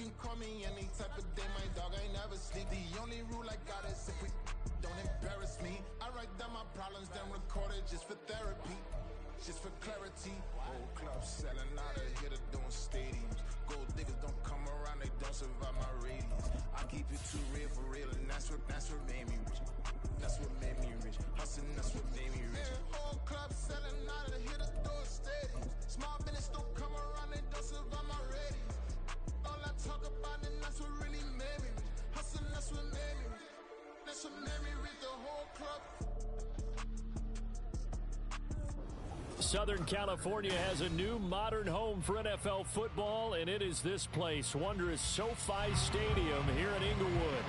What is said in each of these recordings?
can call me any type of day, my dog, I never sleep. The only rule I got is if we don't embarrass me. I write down my problems, then record it just for therapy, just for clarity. Whole club selling out of here to doing stadiums. Gold diggers don't come around, they don't survive my radius. I keep it too real for real, and that's what made me rich. That's what made me rich. Hustling, that's what made me rich. Whole club selling out of here to doing stadiums. Small business don't come around, they don't survive my radius. All I talk about, and that's what really made me rich. Hustling, that's what made me rich. That's what made me rich, the whole club. Southern California has a new modern home for NFL football, and it is this place, wondrous SoFi Stadium here in Inglewood.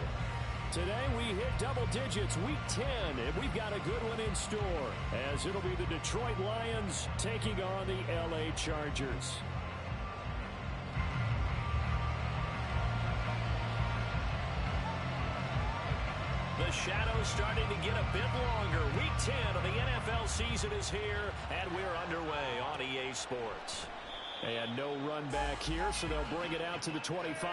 Today we hit double digits, week 10, and we've got a good one in store, as it'll be the Detroit Lions taking on the LA Chargers. The shadow's starting to get a bit longer. Week 10 of the NFL season is here, and we're underway on EA Sports. And no run back here, so they'll bring it out to the 25.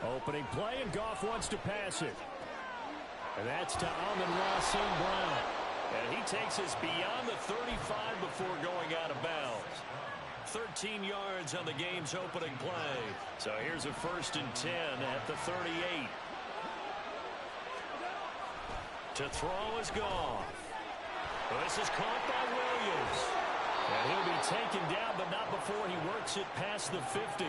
Opening play, and Goff wants to pass it. And that's to Amon-Ra St. Brown. And he takes us beyond the 35 before going out of bounds. 13 yards on the game's opening play. So here's a 1st and 10 at the 38. To throw is Goff. This is caught by Williams. And he'll be taken down, but not before he works it past the 50.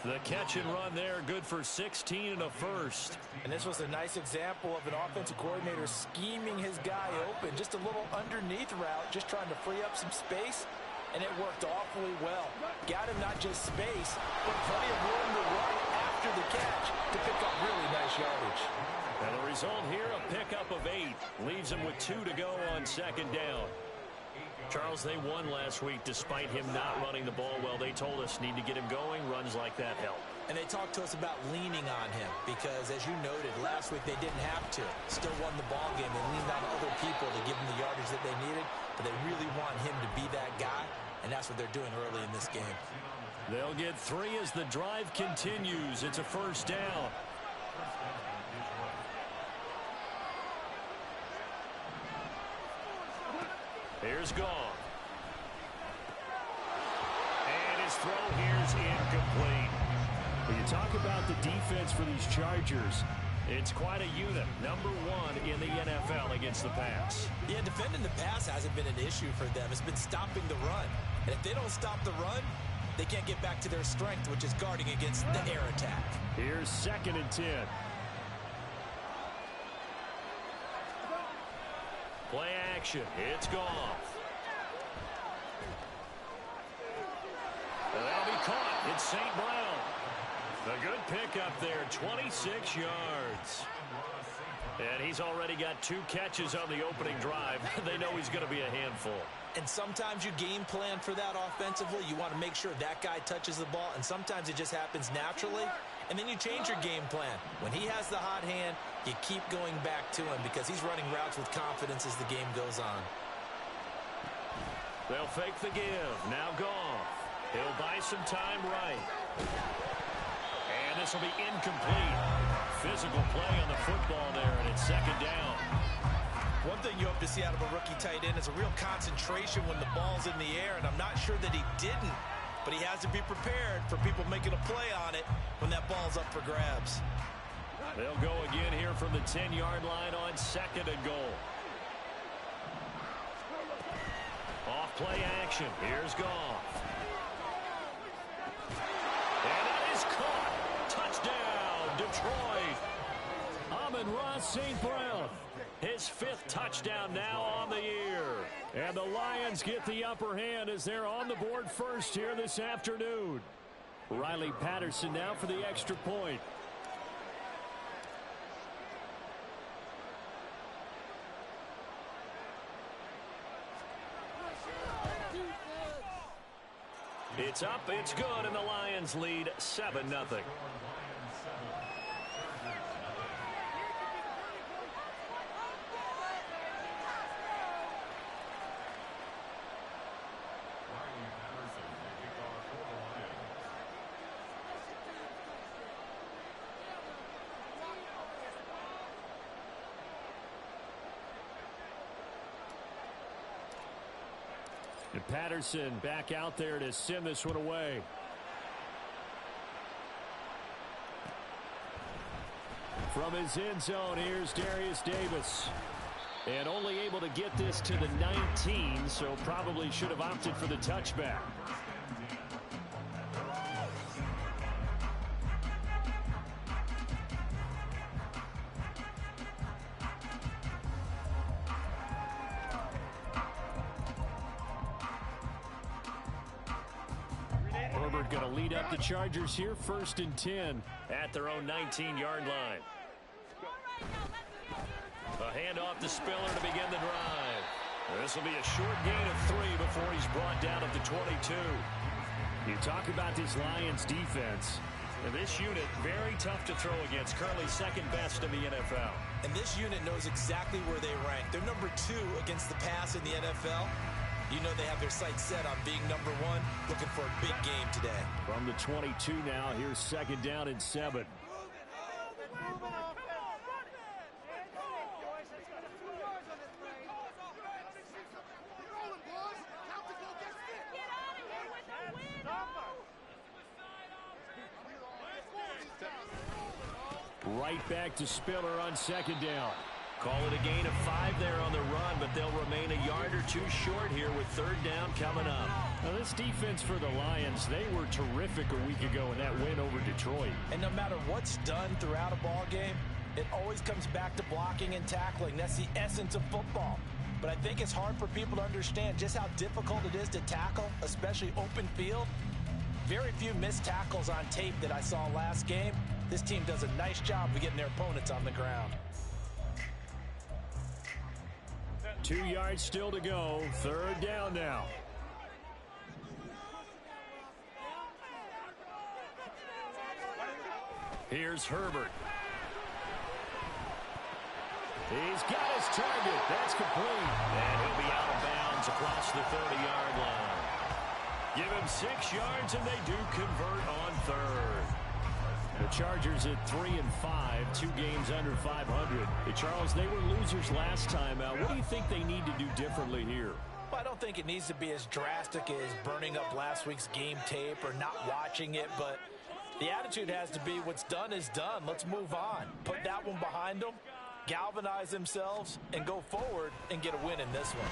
The catch and run there, good for 16 and a first. And this was a nice example of an offensive coordinator scheming his guy open. Just a little underneath route, just trying to free up some space, and it worked awfully well. Got him not just space, but plenty of room to run after the catch to pick up really nice yardage. And the result here, a pickup of 8. Leaves him with 2 to go on 2nd down. Charles, they won last week despite him not running the ball well. They told us need to get him going. Runs like that help. And they talked to us about leaning on him because, as you noted, last week they didn't have to. Still won the ball game. They leaned on other people to give them the yardage that they needed, but they really want him to be that guy, and that's what they're doing early in this game. They'll get 3 as the drive continues. It's a 1st down. Here's Goff. And his throw here's incomplete. When you talk about the defense for these Chargers, it's quite a unit. Number 1 in the NFL against the pass. Yeah, defending the pass hasn't been an issue for them. It's been stopping the run. And if they don't stop the run, they can't get back to their strength, which is guarding against the air attack. Here's 2nd and 10. Play action. It's Goff. That'll be caught. It's St. Brown. A good pickup there, 26 yards. And he's already got 2 catches on the opening drive. They know he's going to be a handful. And sometimes you game plan for that offensively. You want to make sure that guy touches the ball, and sometimes it just happens naturally. And then you change your game plan. When he has the hot hand, you keep going back to him because he's running routes with confidence as the game goes on. They'll fake the give. Now Goff. He'll buy some time right. And this will be incomplete. Physical play on the football there, and it's 2nd down. One thing you hope to see out of a rookie tight end is a real concentration when the ball's in the air, and I'm not sure that he didn't, but he has to be prepared for people making a play on it when that ball's up for grabs. They'll go again here from the 10-yard line on 2nd and goal. Off play action. Here's Goff. And that is caught. Touchdown, Detroit. Amon-Ra St. Brown. His 5th touchdown now on the year. And the Lions get the upper hand as they're on the board first here this afternoon. Riley Patterson now for the extra point. It's up, it's good, and the Lions lead 7-0. And Patterson back out there to send this one away. From his end zone, here's Darius Davis. And only able to get this to the 19, so probably should have opted for the touchback. Herbert going to lead up the Chargers here, 1st and 10 at their own 19-yard line. A handoff to Spiller to begin the drive. This will be a short gain of 3 before he's brought down at the 22. You talk about this Lions defense. And this unit, very tough to throw against. Currently second best in the NFL. And this unit knows exactly where they rank. They're number 2 against the pass in the NFL. You know they have their sights set on being number 1, looking for a big game today. From the 22 now, here's 2nd down and 7. Right back to Spiller on 2nd down. Call it a gain of 5 there on the run, but they'll remain a yard or 2 short here with 3rd down coming up. Now this defense for the Lions, they were terrific a week ago in that win over Detroit. And no matter what's done throughout a ball game, it always comes back to blocking and tackling. That's the essence of football. But I think it's hard for people to understand just how difficult it is to tackle, especially open field. Very few missed tackles on tape that I saw last game. This team does a nice job of getting their opponents on the ground. 2 yards still to go. 3rd down now. Here's Herbert. He's got his target. That's complete. And he'll be out of bounds across the 30-yard line. Give him 6 yards, and they do convert on 3rd. The Chargers at 3-5, 2 games under 500. Hey, Charles, they were losers last time out. What do you think they need to do differently here? Well, I don't think it needs to be as drastic as burning up last week's game tape or not watching it, but the attitude has to be what's done is done. Let's move on. Put that one behind them, galvanize themselves, and go forward and get a win in this one.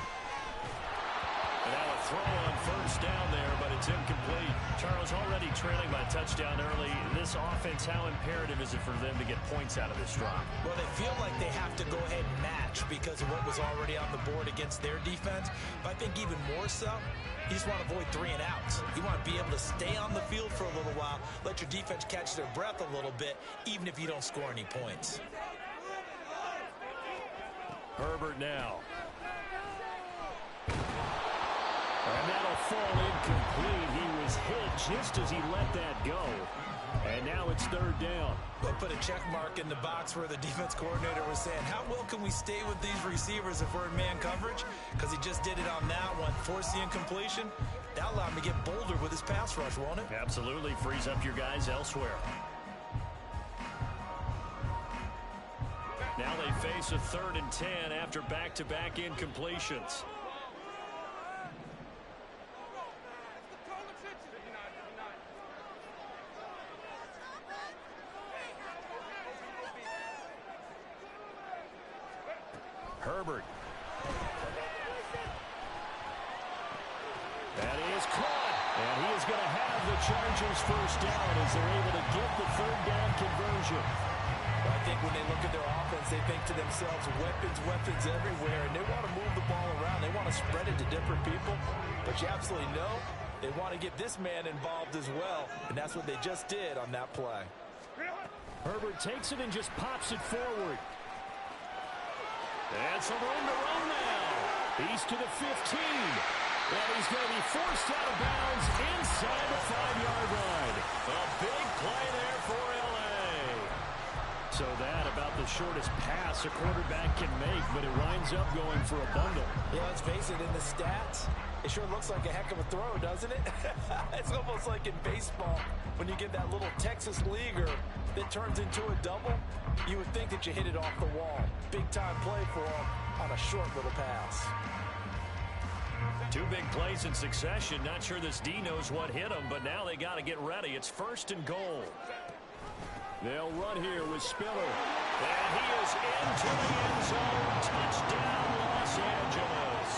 And now a throw on 1st down there, but it's incomplete. Charles already trailing by a touchdown early. This offense, how imperative is it for them to get points out of this drive? Well, they feel like they have to go ahead and match because of what was already on the board against their defense. But I think even more so, you just want to avoid 3 and outs. You want to be able to stay on the field for a little while, let your defense catch their breath a little bit, even if you don't score any points. Herbert now. And that'll fall incomplete. He was hit just as he let that go. And now it's 3rd down. We'll put a check mark in the box where the defense coordinator was saying, how well can we stay with these receivers if we're in man coverage? Because he just did it on that one, forced the incompletion. That'll allow him to get bolder with his pass rush, won't it? Absolutely. Frees up your guys elsewhere. Now they face a 3rd and 10 after back-to-back incompletions. Herbert. That is caught. And he is going to have the Chargers 1st down as they're able to get the 3rd down conversion. Well, I think when they look at their offense, they think to themselves, weapons everywhere, and they want to move the ball around. They want to spread it to different people. But you absolutely know they want to get this man involved as well, and that's what they just did on that play. Herbert takes it and just pops it forward. And some room to run now. He's to the 15. And he's going to be forced out of bounds inside the 5-yard line. A big play there for L.A. So that about the shortest pass a quarterback can make, but it winds up going for a bundle. Yeah, let's face it, in the stats, it sure looks like a heck of a throw, doesn't it? It's almost like in baseball when you get that little Texas leaguer that turns into a double. You would think that you hit it off the wall. Big-time play for him on a short little pass. Two big plays in succession. Not sure this D knows what hit him, but now they got to get ready. It's 1st and goal. They'll run here with Spiller. And he is into the end zone. Touchdown, Los Angeles.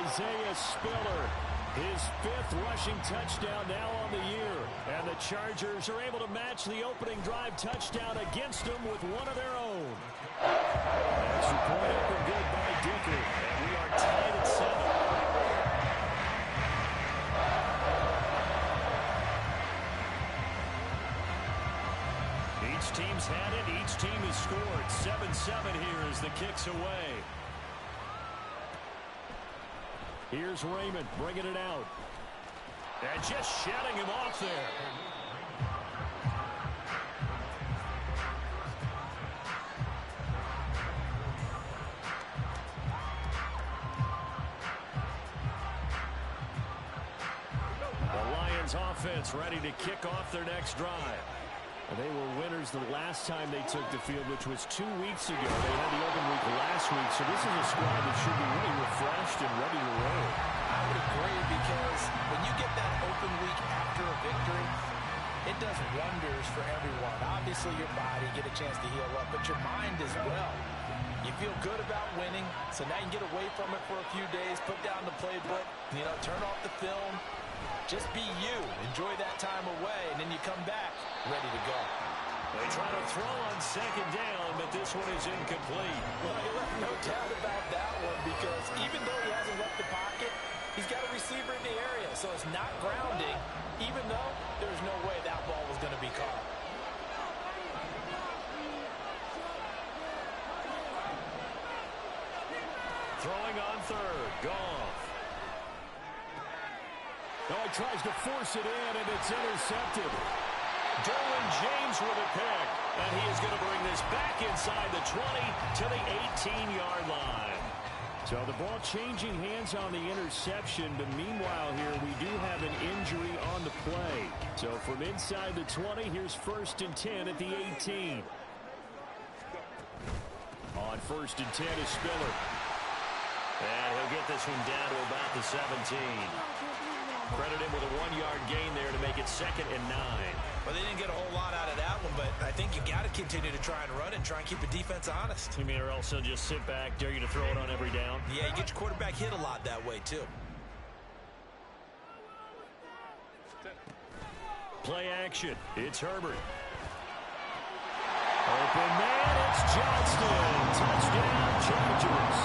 Isaiah Spiller, his 5th rushing touchdown now on the year. And the Chargers are able to match the opening drive touchdown against them with one of their own. Extra point up and good by Dicker. And we are tied at 7. Each team's had it. Each team has scored. 7-7 here as the kick's away. Here's Raymond bringing it out. And just shutting him off there. The Lions offense ready to kick off their next drive. They were winners the last time they took the field, which was 2 weeks ago. They had the open week last week, so this is a squad that should be really refreshed and ready to roll. I would agree, because when you get that open week after a victory, it does wonders for everyone. Obviously, your body, get a chance to heal up, but your mind as well. You feel good about winning, so now you can get away from it for a few days, put down the playbook, turn off the film. Just be you. Enjoy that time away, and then you come back ready to go. They try to throw on 2nd down, but this one is incomplete. Well, you left no doubt about that one, because even though he hasn't left the pocket, he's got a receiver in the area, so it's not grounding, even though there's no way that ball was going to be caught. Throwing on 3rd. Goff. Oh, he tries to force it in, and it's intercepted. Derwin James with a pick, and he is going to bring this back inside the 20 to the 18-yard line. So the ball changing hands on the interception, but meanwhile here we do have an injury on the play. So from inside the 20, here's 1st and 10 at the 18. On 1st and 10 is Spiller. And he'll get this one down to about the 17. Credit him with a 1-yard gain there to make it 2nd and 9. Well, they didn't get a whole lot out of that one, but I think you got to continue to try and run and try and keep the defense honest. You mean, or else they'll just sit back, dare you to throw it on every down? Yeah, you get your quarterback hit a lot that way, too. Play action. It's Herbert. Open man, it's Johnston. Touchdown, Chargers.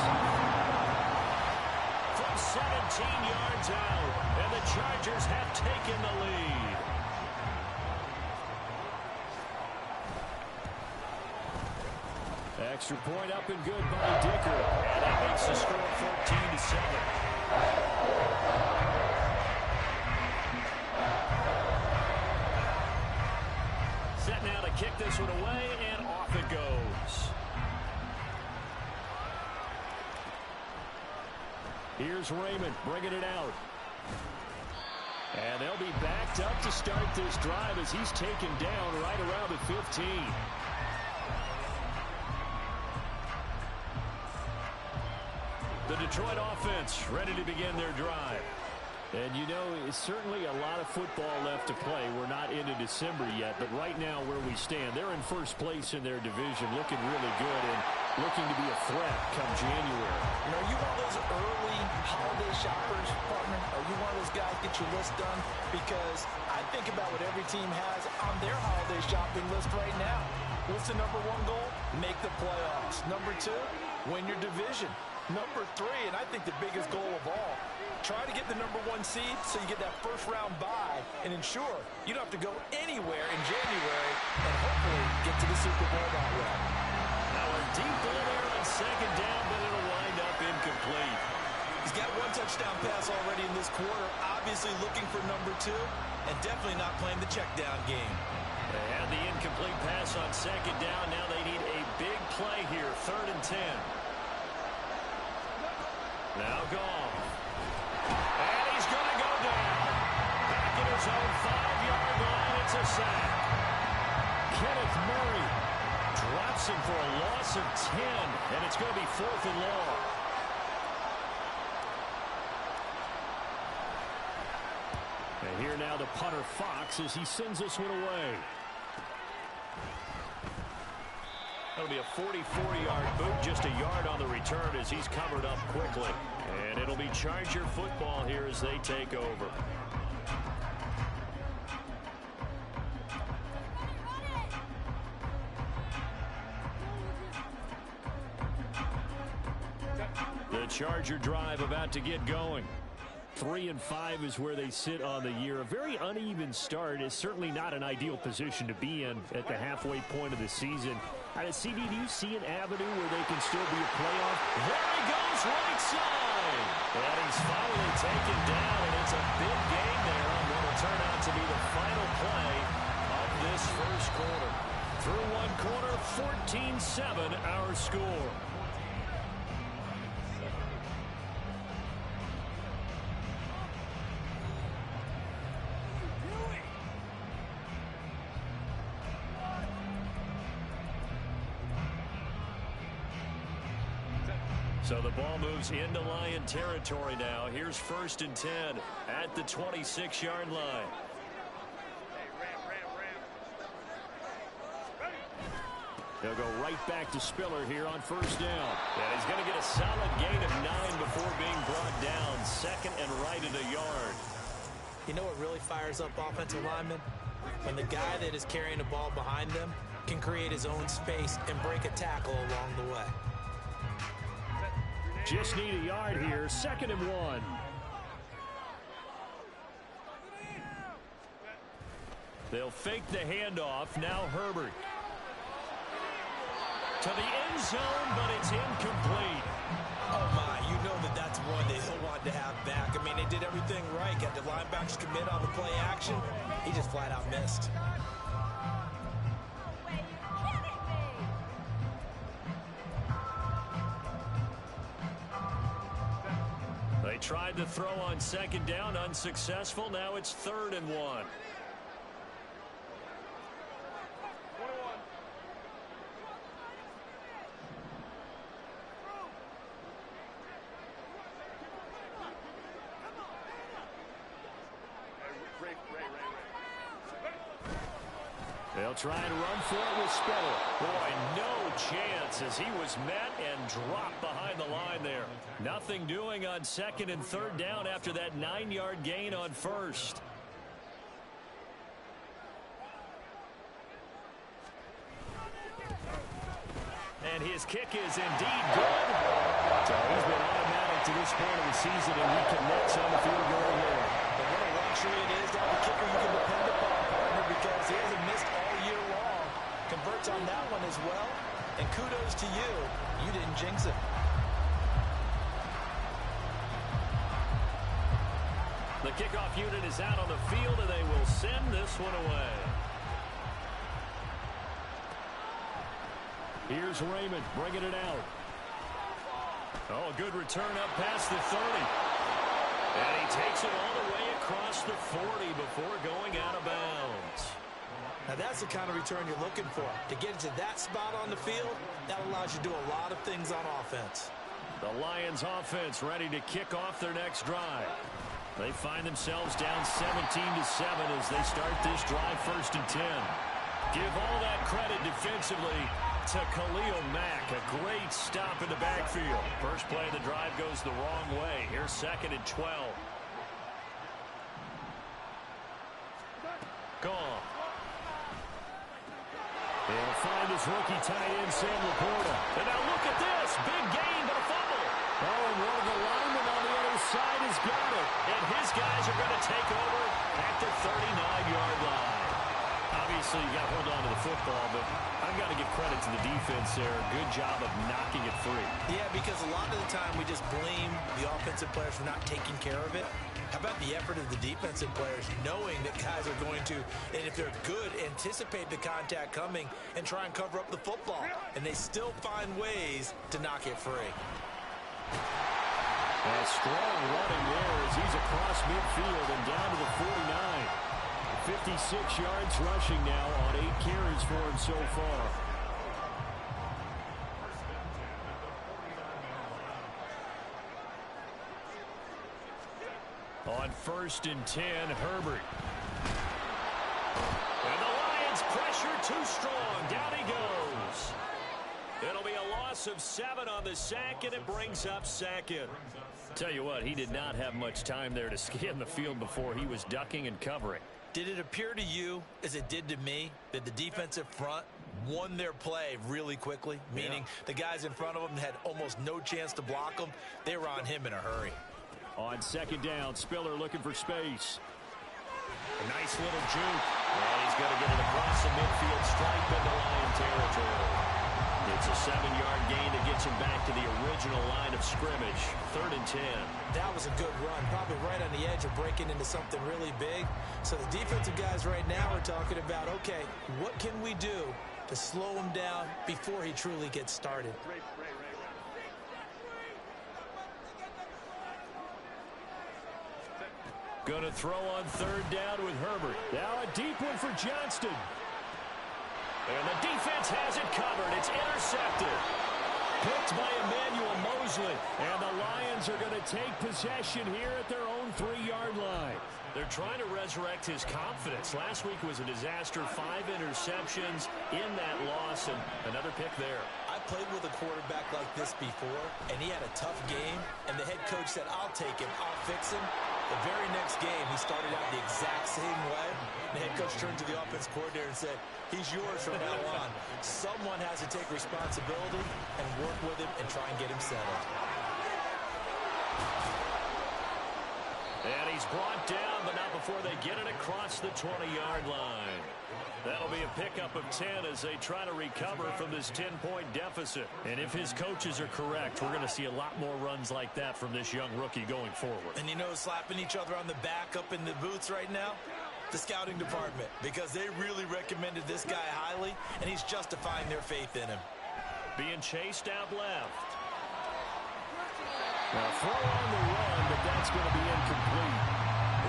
From 17 yards out, and the Chargers have taken the lead. Extra point up and good by Dicker. And that makes the score 14-7. Set now to kick this one away, and off it goes. Here's Raymond bringing it out. And they'll be backed up to start this drive as he's taken down right around the 15. The Detroit offense ready to begin their drive. And you know, it's certainly a lot of football left to play. We're not into December yet, but right now where we stand, they're in first place in their division, looking really good and looking to be a threat come January. You know, are you one of those early holiday shoppers, partner? Are you one of those guys get your list done? Because I think about what every team has on their holiday shopping list right now. What's the number one goal? Make the playoffs. Number two, win your division. Number three, and I think the biggest goal of all, try to get the number one seed so you get that first round bye and ensure you don't have to go anywhere in January and hopefully get to the Super Bowl that way. Now a deep ball there on 2nd down, but it'll wind up incomplete. He's got one touch touchdown pass already in this quarter. Obviously looking for number 2 and definitely not playing the check down game. They had the incomplete pass on second down. Now they need a big play here. 3rd and 10. Now Goff. And he's going to go down. Back at his own 5-yard line. It's a sack. Kenneth Murray drops him for a loss of 10. And it's going to be 4th and long. And here now the punter Fox as he sends this one away. That'll be a 44-yard boot, just a yard on the return as he's covered up quickly. And it'll be Charger football here as they take over. The Charger drive about to get going. 3-5 is where they sit on the year. A very uneven start is certainly not an ideal position to be in at the halfway point of the season. Out of CD, do you see an avenue where they can still be a playoff? There he goes, right side. And he's finally taken down, and it's a big gain there on what will turn out to be the final play of this first quarter. Through one quarter, 14-7 our score. So the ball moves into Lion territory now. Here's 1st and 10 at the 26-yard line. They'll go right back to Spiller here on 1st down. And he's going to get a solid gain of 9 before being brought down. 2nd and right at a yard. You know what really fires up offensive linemen? When the guy that is carrying the ball behind them can create his own space and break a tackle along the way. Just need a yard here. 2nd and 1. They'll fake the handoff. Now Herbert. To the end zone, but it's incomplete. Oh, my. You know that that's one that he'll want to have back. I mean, they did everything right. Got the linebackers commit on the play action. He just flat out missed. They tried to throw on 2nd down, unsuccessful. Now it's 3rd and 1. They'll try and run for it with Spiller. Boy, no chance as he was met and dropped behind the line there. Nothing doing on 2nd and 3rd down after that 9-yard gain on 1st. And his kick is indeed good. So he's been automatic to this point of the season, and he connects on the field goal here. But what a luxury it is to have a kicker you can depend upon, partner, because he hasn't missed all year long. Converts on that one as well. And kudos to you. You didn't jinx it. The kickoff unit is out on the field, and they will send this one away. Here's Raymond bringing it out. Oh, a good return up past the 30. And he takes it all the way across the 40 before going out of bounds. Now that's the kind of return you're looking for. To get to that spot on the field, that allows you to do a lot of things on offense. The Lions offense ready to kick off their next drive. They find themselves down 17-7 as they start this drive 1st and 10. Give all that credit defensively to Khalil Mack. A great stop in the backfield. First play of the drive goes the wrong way. Here's 2nd and 12. Gone. He'll find his rookie tight end, Sam Laporta. And now look at this. Big gain, but a fumble. Oh, and one of the linemen on the other side has got it. And his guys are going to take over at the 39-yard line. Obviously, you got to hold on to the football, but I've got to give credit to the defense there. Good job of knocking it free. Yeah, because a lot of the time we just blame the offensive players for not taking care of it. How about the effort of the defensive players knowing that guys are going to, and if they're good, anticipate the contact coming and try and cover up the football. And they still find ways to knock it free. A strong running there as he's across midfield and down to the 49. 56 yards rushing now on 8 carries for him so far. On 1st and 10, Herbert. And the Lions pressure too strong. Down he goes. It'll be a loss of 7 on the sack, and it brings up 2nd. Tell you what, he did not have much time there to scan the field before he was ducking and covering. Did it appear to you, as it did to me, that the defensive front won their play really quickly? Meaning the guys in front of them had almost no chance to block them. They were on him in a hurry. On 2nd down, Spiller looking for space. A nice little juke. And he's going to get it across the midfield stripe into Lion territory. It's a 7-yard gain that gets him back to the original line of scrimmage. 3rd and 10. That was a good run, probably right on the edge of breaking into something really big. So the defensive guys right now are talking about, okay, what can we do to slow him down before he truly gets started? Going to throw on 3rd down with Herbert. Now a deep one for Johnston. And the defense has it covered. It's intercepted. Picked by Emmanuel Mosley. And the Lions are going to take possession here at their own 3-yard line. They're trying to resurrect his confidence. Last week was a disaster. 5 interceptions in that loss, and another pick there. I played with a quarterback like this before, and he had a tough game, and the head coach said, I'll take him, I'll fix him. The very next game, he started out the exact same way. The head coach turned to the offense coordinator and said, he's yours from now on. Someone has to take responsibility and work with him and try and get him settled. And he's brought down, but not before they get it across the 20-yard line. That'll be a pickup of 10 as they try to recover from this 10-point deficit. And if his coaches are correct, we're going to see a lot more runs like that from this young rookie going forward. And you know, slapping each other on the back up in the booths right now? The scouting department, because they really recommended this guy highly, and he's justifying their faith in him. Being chased out left. Now throw on the run, but that's going to be incomplete.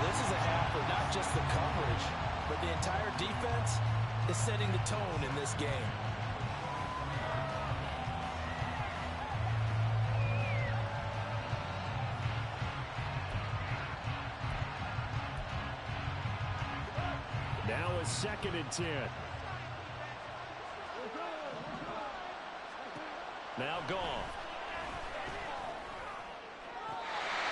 This is a half for not just the coverage, but the entire defense is setting the tone in this game. Now a 2nd and 10. Now gone.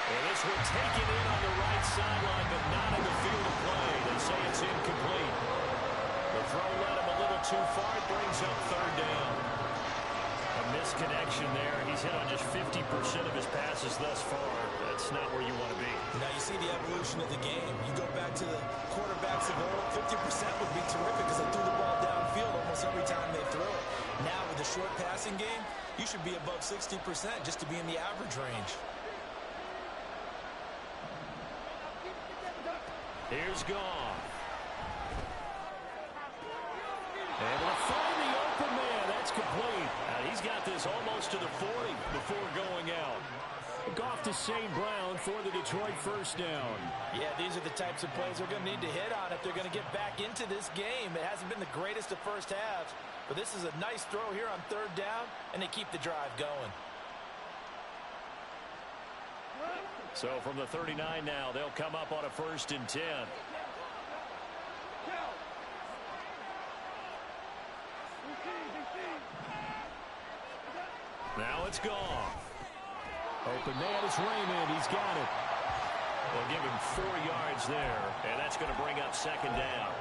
And this one taken in on the right sideline, but not in the field of play. They say it's incomplete. The throw led him a little too far. It brings up 3rd down. A misconnection there. He's hit on just 50% of his passes thus far. That's not where you want to be. Now you see the evolution of the game. You go back to the quarterbacks of old, 50% would be terrific because they threw the ball downfield almost every time they threw it. Now with the short passing game, you should be above 60% just to be in the average range. Here's Goff. Able to find the open man. That's complete. He's got this almost to the 40 before going out. Goff to St. Brown for the Detroit 1st down. Yeah, these are the types of plays they're going to need to hit on if they're going to get back into this game. It hasn't been the greatest of first halves, but this is a nice throw here on 3rd down, and they keep the drive going. So from the 39 now, they'll come up on a 1st and 10. Now it's gone. Open man is Raymond. He's got it. They'll give him 4 yards there, and that's going to bring up 2nd down.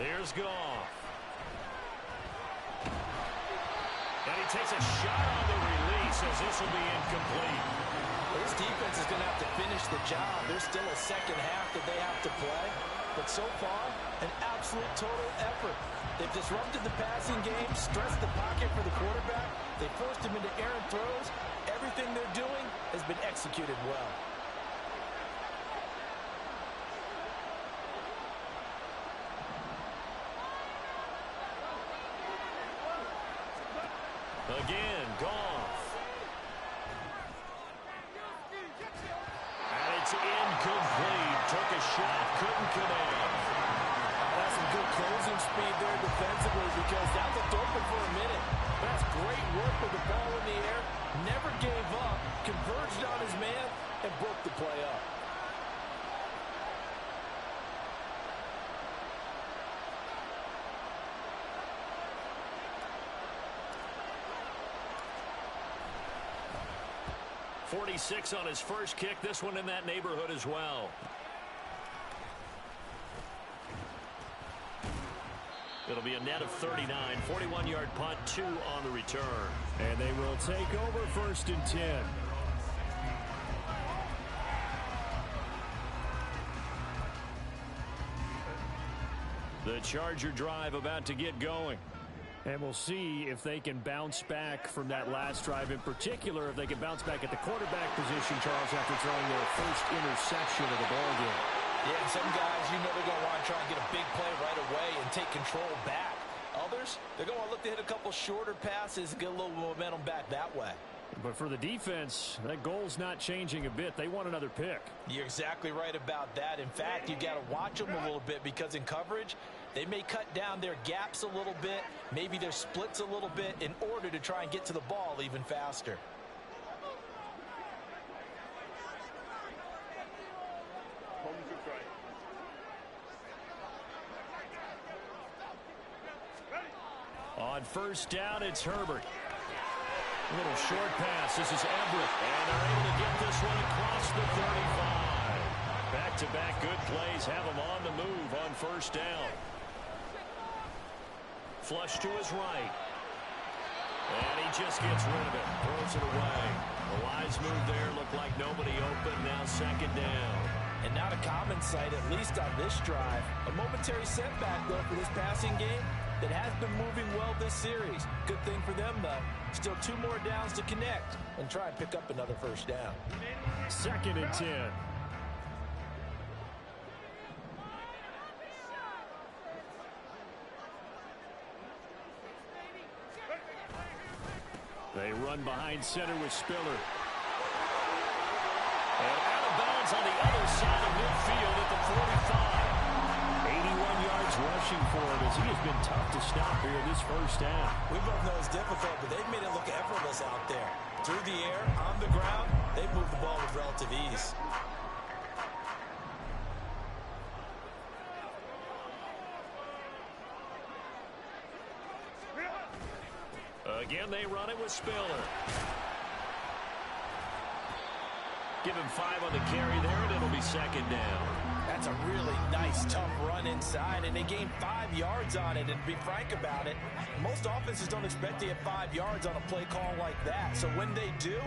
Here's Goff. And he takes a shot on the release as this will be incomplete. This defense is going to have to finish the job. There's still a second half that they have to play. But so far, an absolute total effort. They've disrupted the passing game, stressed the pocket for the quarterback. They forced him into errant throws. Everything they're doing has been executed well. Again, Goff. And it's incomplete. Took a shot, couldn't connect. That's some good closing speed there defensively because that looked open for a minute. That's great work with the ball in the air. Never gave up, converged on his man, and broke the play up. .46 on his first kick. This one in that neighborhood as well. It'll be a net of 39. 41-yard punt, 2 on the return. And they will take over 1st and 10. The Charger drive about to get going. And we'll see if they can bounce back from that last drive, in particular, if they can bounce back at the quarterback position, Charles, after throwing their first interception of the ballgame. Yeah, and some guys, you know they're going to want to try and get a big play right away and take control back. Others, they're going to look to hit a couple shorter passes and get a little momentum back that way. But for the defense, that goal's not changing a bit. They want another pick. You're exactly right about that. In fact, you got to watch them a little bit because in coverage, they may cut down their gaps a little bit, maybe their splits a little bit in order to try and get to the ball even faster. On first down, it's Herbert. A little short pass. This is Everett. And they're able to get this one across the 35. Back-to-back good plays have him on the move on first down. Flush to his right. And he just gets rid of it. Throws it away. A wise move there. Looked like nobody open. Now second down. And not a common sight, at least on this drive. A momentary setback, though, for this passing game that has been moving well this series. Good thing for them, though. Still 2 more downs to connect and try and pick up another first down. 2nd and 10. They run behind center with Spiller. And out of bounds on the other side of midfield at the 45. 81 yards rushing for him as he has been tough to stop here this first half. We both know it's difficult, but they've made it look effortless out there. Through the air, on the ground, they've moved the ball with relative ease. Again, they run it with Spiller. Give him 5 on the carry there, and it'll be second down. That's a really nice, tough run inside, and they gained 5 yards on it. And to be frank about it, most offenses don't expect to get 5 yards on a play call like that. So when they do,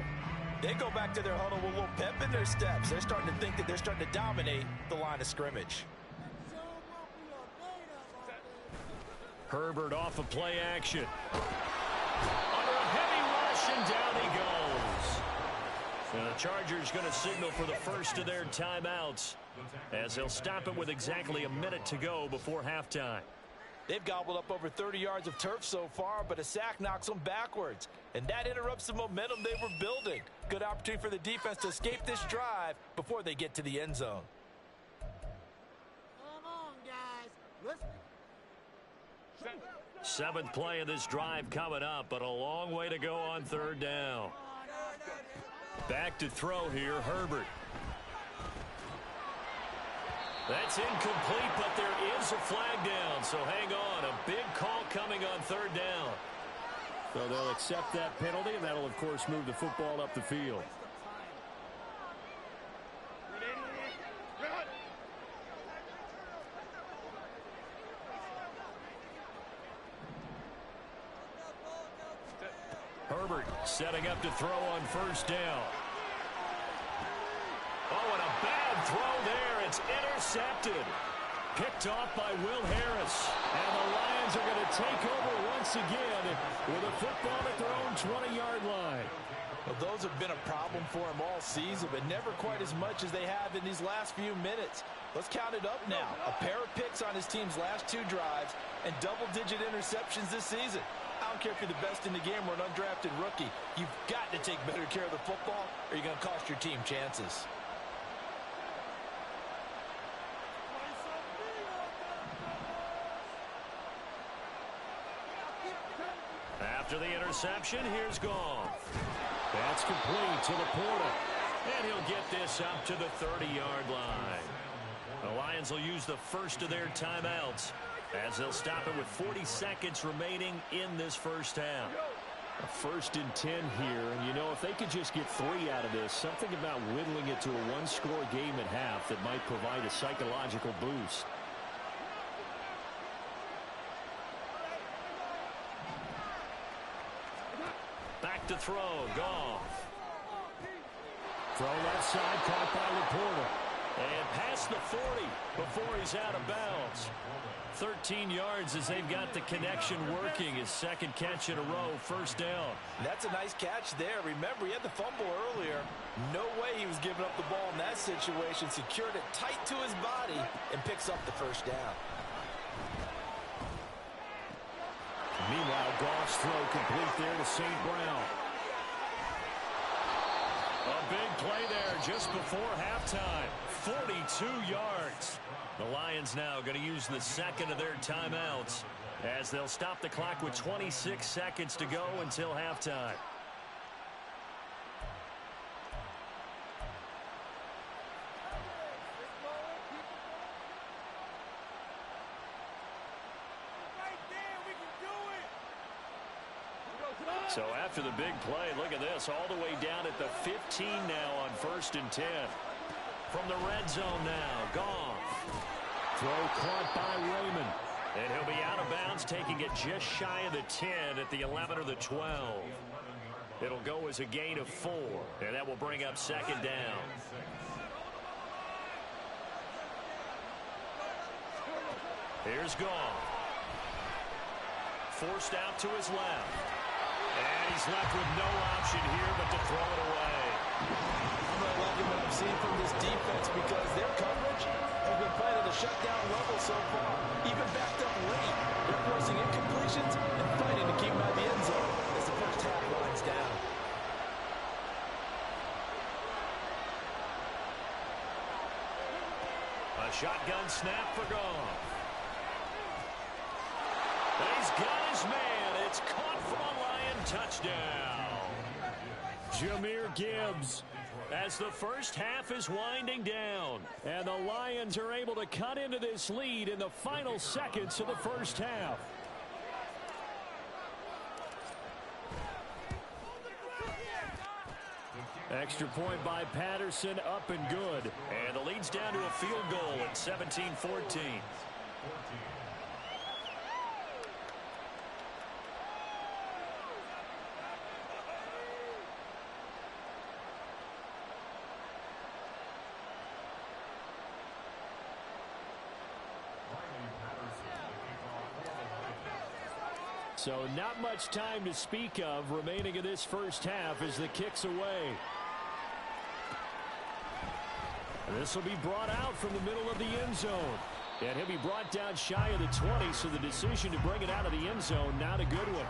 they go back to their huddle with a little pep in their steps. They're starting to think that they're starting to dominate the line of scrimmage. Herbert off of play action. Under a heavy rush, and down he goes. And the Chargers going to signal for the first of their timeouts as they'll stop it with exactly a minute to go before halftime. They've gobbled up over 30 yards of turf so far, but a sack knocks them backwards. And that interrupts the momentum they were building. Good opportunity for the defense to escape this drive before they get to the end zone. Come on, guys. Let's... 7th play of this drive coming up, but a long way to go on third down. Back to throw here, Herbert. That's incomplete, but there is a flag down, so hang on. A big call coming on third down. So they'll accept that penalty, and that'll, of course, move the football up the field. Herbert setting up to throw on first down. Oh, and a bad throw there. It's intercepted. Picked off by Will Harris. And the Lions are going to take over once again with a football at their own 20-yard line. Well, those have been a problem for him all season, but never quite as much as they have in these last few minutes. Let's count it up now. A pair of picks on his team's last 2 drives and double-digit interceptions this season. I don't care if you're the best in the game or an undrafted rookie. You've got to take better care of the football or you're going to cost your team chances. After the interception, here's Goff. That's complete to Laporta. And he'll get this up to the 30-yard line. The Lions will use the first of their timeouts as they'll stop it with 40 seconds remaining in this first half. A 1st and 10 here, and you know, if they could just get 3 out of this, something about whittling it to a 1-score game at half that might provide a psychological boost. Back to throw, Goff. Throw left side, caught by Laporta. And past the 40 before he's out of bounds. 13 yards as they've got the connection working. His 2nd catch in a row, first down. That's a nice catch there. Remember, he had the fumble earlier. No way he was giving up the ball in that situation. Secured it tight to his body and picks up the first down. Meanwhile, Goff's throw complete there to St. Brown. A big play there just before halftime. 42 yards. The Lions now going to use the 2nd of their timeouts as they'll stop the clock with 26 seconds to go until halftime. So after the big play, look at this, all the way down at the 15 now on 1st and 10. From the red zone now, Goff. Throw caught by Raymond. And he'll be out of bounds, taking it just shy of the 10 at the 11 or the 12. It'll go as a gain of 4, and that will bring up 2nd down. Here's Goff. Forced out to his left. And he's left with no option here but to throw it away. I'm not liking what I've seen from this defense because their coverage has been playing at a shutdown level so far. Even backed up late. They're forcing incompletions and fighting to keep them out of the end zone as the first half winds down. A shotgun snap for Goff. He's got his man. It's caught for a Lion touchdown. Jahmyr Gibbs. As the first half is winding down. And the Lions are able to cut into this lead in the final seconds of the first half. Extra point by Patterson, up and good. And the lead's down to a field goal at 17-14. So not much time to speak of remaining in this first half as the kick's away. This will be brought out from the middle of the end zone. And he'll be brought down shy of the 20, so the decision to bring it out of the end zone, not a good one.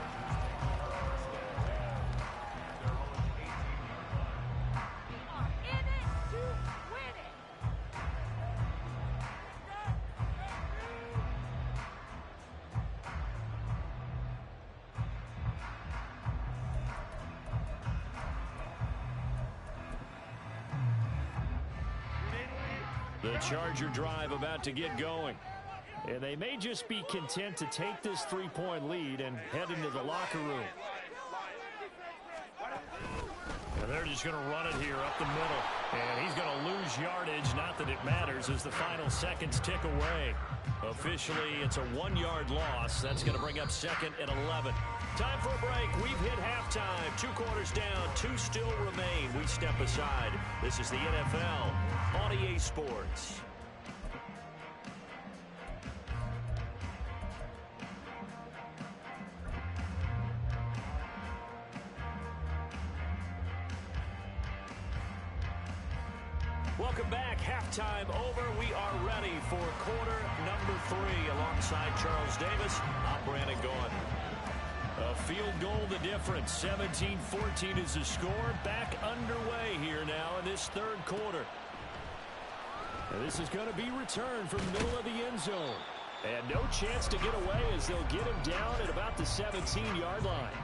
The Charger drive about to get going. And they may just be content to take this 3-point lead and head into the locker room. They're just going to run it here up the middle. And he's going to lose yardage. Not that it matters as the final seconds tick away. Officially, it's a 1-yard loss. That's going to bring up 2nd and 11. Time for a break. We've hit halftime. 2 quarters down. 2 still remain. We step aside. This is the NFL on EA Sports. Welcome back. Halftime over. We are ready for quarter number 3. Alongside Charles Davis, I'm Brandon Gaudin. A field goal the difference. 17-14 is the score. Back underway here now in this 3rd quarter. And this is going to be returned from the middle of the end zone. And no chance to get away as they'll get him down at about the 17-yard line.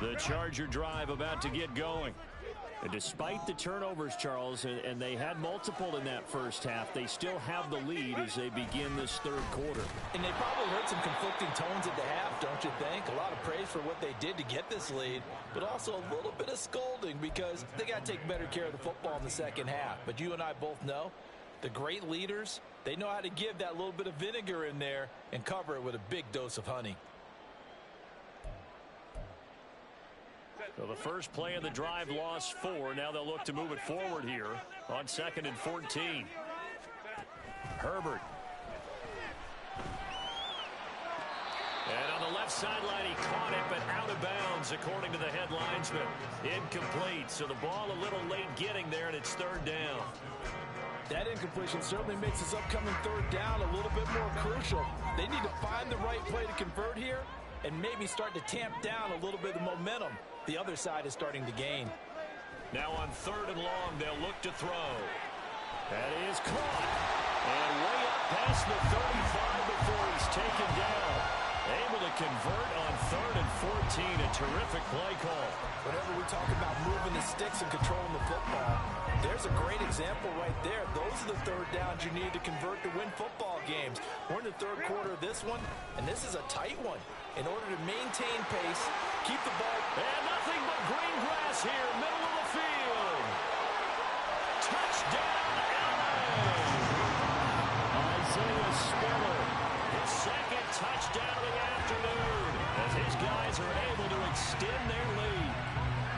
The Charger drive about to get going. And despite the turnovers, Charles, and they had multiple in that first half, they still have the lead as they begin this 3rd quarter. And they probably heard some conflicting tones at the half, don't you think? A lot of praise for what they did to get this lead, but also a little bit of scolding because they got to take better care of the football in the 2nd half. But you and I both know the great leaders, they know how to give that little bit of vinegar in there and cover it with a big dose of honey. So the first play of the drive lost 4. Now they'll look to move it forward here on 2nd and 14. Herbert. And on the left sideline, he caught it, but out of bounds, according to the head linesman. Incomplete, so the ball a little late getting there, and it's 3rd down. That incompletion certainly makes this upcoming 3rd down a little bit more crucial. They need to find the right play to convert here and maybe start to tamp down a little bit of momentum the other side is starting to gain. Now on 3rd and long, they'll look to throw. That is caught. And way up past the 35 before he's taken down. Able to convert on 3rd and 14. A terrific play call. Whenever we talk about moving the sticks and controlling the football, there's a great example right there. Those are the 3rd downs you need to convert to win football games. We're in the 3rd quarter of this one, and this is a tight one. In order to maintain pace, keep the ball. And nothing but green grass here, middle of the field. Touchdown, LA. Isaiah Spiller, his 2nd touchdown of the afternoon, as his guys are able to extend their lead.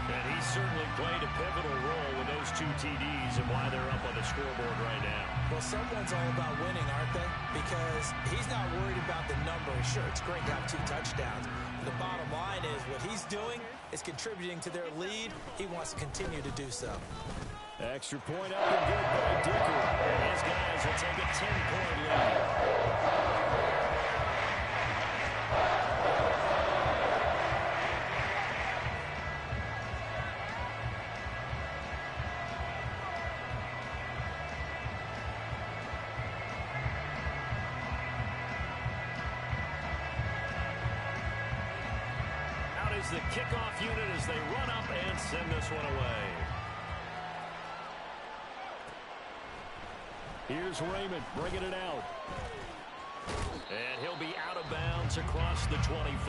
And he certainly played a pivotal role with those 2 TDs and why they're up on the scoreboard right now. Well, someone's all about winning, aren't they? Because he's not worried about the number. Sure, it's great to have 2 touchdowns. The bottom line is what he's doing is contributing to their lead. He wants to continue to do so. Extra point up and good by Dicker. And his guys will take a 10-point lead. The kickoff unit as they run up and send this one away. Here's Raymond bringing it out. And he'll be out of bounds across the 25.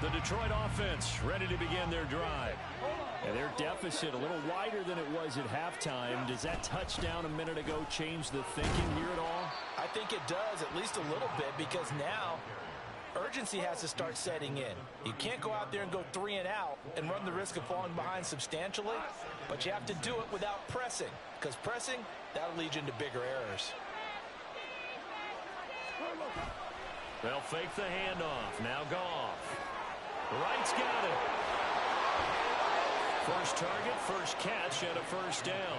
The Detroit offense ready to begin their drive. And their deficit a little wider than it was at halftime. Does that touchdown a minute ago change the thinking here at all? I think it does, at least a little bit, because now urgency has to start setting in. You can't go out there and go 3 and out and run the risk of falling behind substantially, but you have to do it without pressing, because pressing, that'll lead you into bigger errors. They'll fake the handoff. Now Goff. Wright's got it. First target, first catch, and a first down.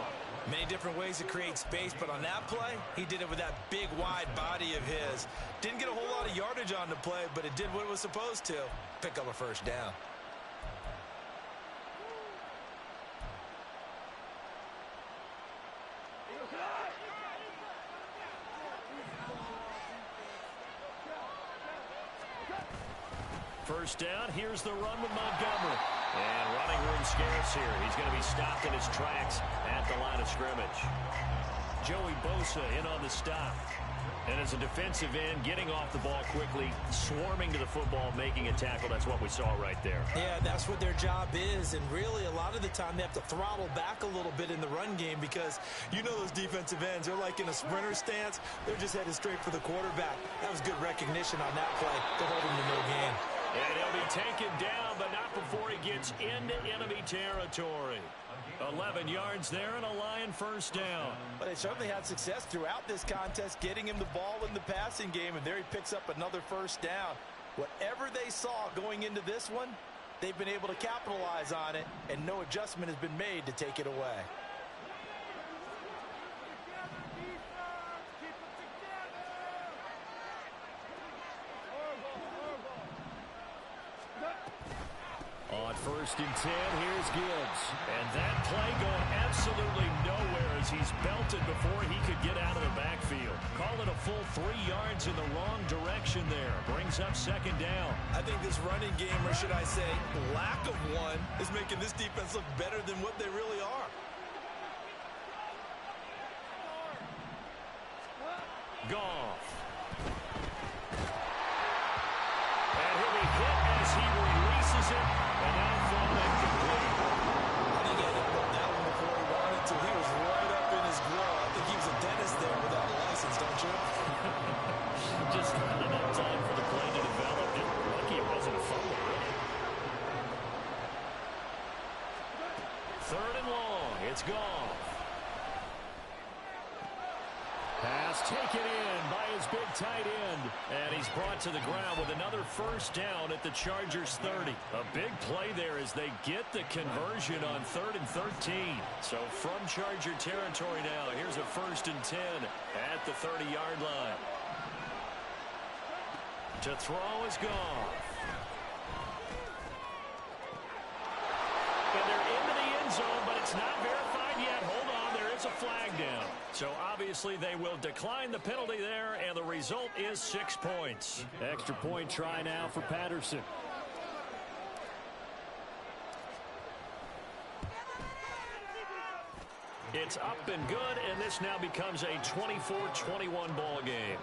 Many different ways to create space, but on that play, he did it with that big, wide body of his. Didn't get a whole lot of yardage on the play, but it did what it was supposed to. Pick up a first down. first down. Here's the run with Montgomery. And running room scarce here. He's going to be stopped in his tracks at the line of scrimmage. Joey Bosa in on the stop. And as a defensive end, getting off the ball quickly, swarming to the football, making a tackle. That's what we saw right there. Yeah, that's what their job is. And really, a lot of the time, they have to throttle back a little bit in the run game because you know those defensive ends, they're like in a sprinter stance. They're just headed straight for the quarterback. That was good recognition on that play to hold him to no gain. And he'll be taken down, but not before he gets into enemy territory. 11 yards there and a Lion first down. But they certainly had success throughout this contest, getting him the ball in the passing game, and there he picks up another first down. Whatever they saw going into this one, they've been able to capitalize on it, and no adjustment has been made to take it away. On first and 10, here's Gibbs. And that play going absolutely nowhere as he's belted before he could get out of the backfield. Call it a full 3 yards in the wrong direction there. Brings up second down. I think this running game, or should I say lack of one, is making this defense look better than what they really are. Goff. And he'll be hit as he releases it. And now thrown incomplete. I think he had to put that one before he wanted to. He was right up in his grill. I think he was a dentist there without a license, don't you? Just not enough time for the play to develop. Lucky it wasn't a fumble, really. Third and long. It's Goff. Pass taken in by his big tight end. And he's brought to the ground with another first down at the Chargers 30. A big play there as they get the conversion on 3rd and 13. So from Charger territory now, here's a first and 10 at the 30-yard line. To throw is Goff. And they're into the end zone, but it's not verified yet. Hold on, there is a flag down. So obviously they will decline the penalty there, and the result is 6 points. Extra point try now for Patterson. It's up and good, and this now becomes a 24-21 ball game.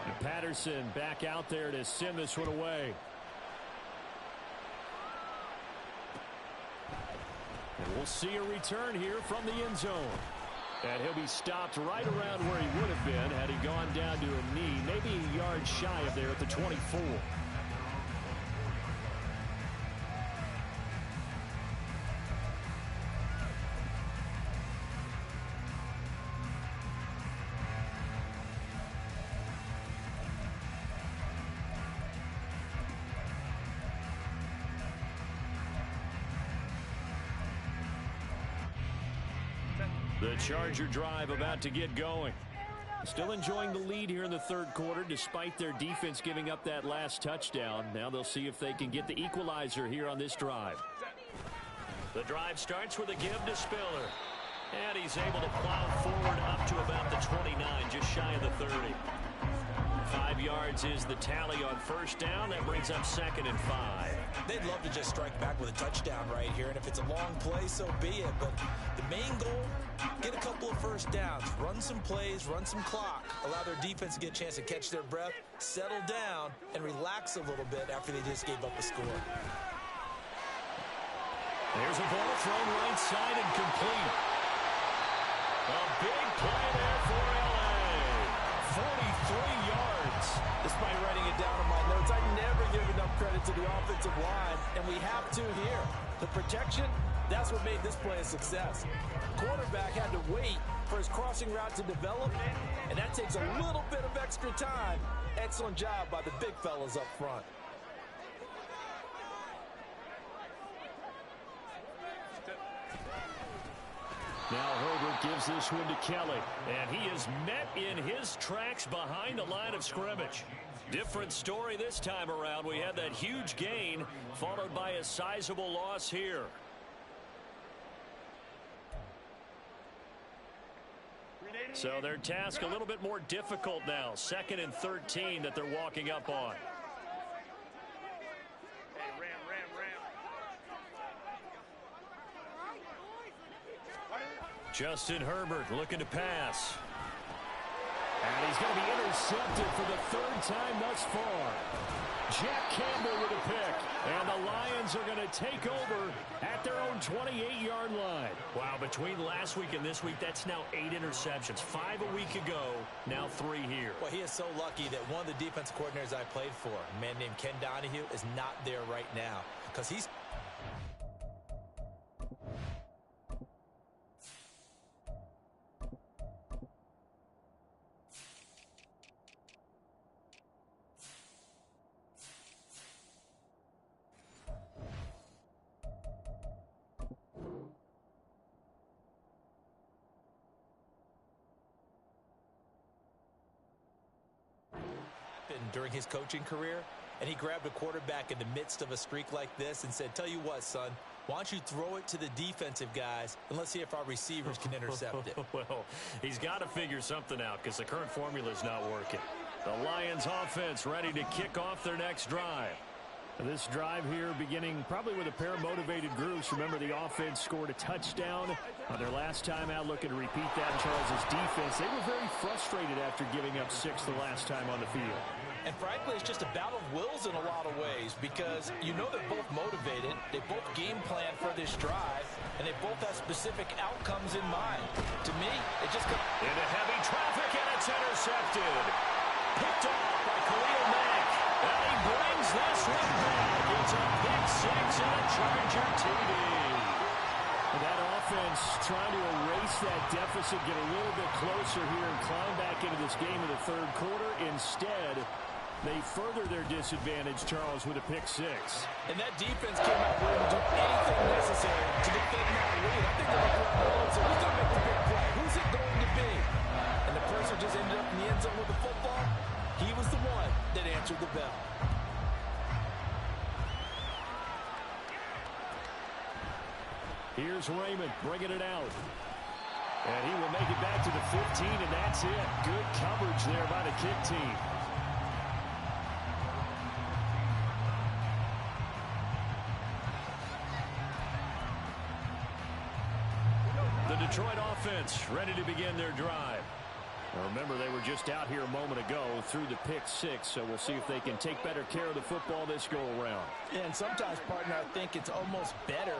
And Patterson back out there to send this one away. And we'll see a return here from the end zone. And he'll be stopped right around where he would have been had he gone down to a knee, maybe a yard shy of there at the 24. The Charger drive about to get going. Still enjoying the lead here in the third quarter despite their defense giving up that last touchdown. Now they'll see if they can get the equalizer here on this drive. The drive starts with a give to Spiller. And he's able to plow forward up to about the 29, just shy of the 30. 5 yards is the tally on first down. That brings up 2nd and 5. They'd love to just strike back with a touchdown right here, and if it's a long play, so be it. But the main goal, get a couple of first downs, run some plays, run some clock, allow their defense to get a chance to catch their breath, settle down, and relax a little bit after they just gave up a score. There's a ball thrown right side and complete. A big play there for L.A. 43 yards. Despite writing it down in my notes, I never give enough credit to the offensive line, and we have to here. The protection, that's what made this play a success. Quarterback had to wait for his crossing route to develop, and that takes a little bit of extra time. Excellent job by the big fellas up front. Now Herbert gives this one to Kelly, and he is met in his tracks behind the line of scrimmage. Different story this time around. We had that huge gain followed by a sizable loss here. So their task a little bit more difficult now. 2nd and 13 that they're walking up on. Justin Herbert looking to pass. And he's going to be intercepted for the 3rd time thus far. Jack Campbell with a pick. And the Lions are going to take over at their own 28-yard line. Wow, between last week and this week, that's now 8 interceptions. 5 a week ago, now 3 here. Well, he is so lucky that one of the defense coordinators I played for, a man named Ken Donahue, is not there right now. Because he's... during his coaching career, and he grabbed a quarterback in the midst of a streak like this and said, tell you what, son, why don't you throw it to the defensive guys and let's see if our receivers can intercept it. Well, he's got to figure something out because the current formula is not working. The Lions offense ready to kick off their next drive. This drive here beginning probably with a pair of motivated groups. Remember, the offense scored a touchdown on their last time out, looking to repeat that in Charles' defense. They were very frustrated after giving up 6 the last time on the field. And frankly, it's just a battle of wills in a lot of ways because you know they're both motivated, they both game plan for this drive, and they both have specific outcomes in mind. To me, it just comes into heavy traffic, and it's intercepted. Picked off by Khalil Mack. And he brings this one back. It's a pick 6 and a Charger TD. That offense trying to erase that deficit, get a little bit closer here and climb back into this game in the 3rd quarter. Instead, they further their disadvantage, Charles, with a pick 6. And that defense came out willing to do anything necessary to defend that lead. I think they're looking around and saying, who's going to make the big play? Who's it going to be? And the person just ended up in the end zone with the football. He was the one that answered the bell. Here's Raymond bringing it out. And he will make it back to the 15, and that's it. Good coverage there by the kick team. The Detroit offense ready to begin their drive. Now remember, they were just out here a moment ago through the pick 6, so we'll see if they can take better care of the football this go-around. And sometimes, partner, I think it's almost better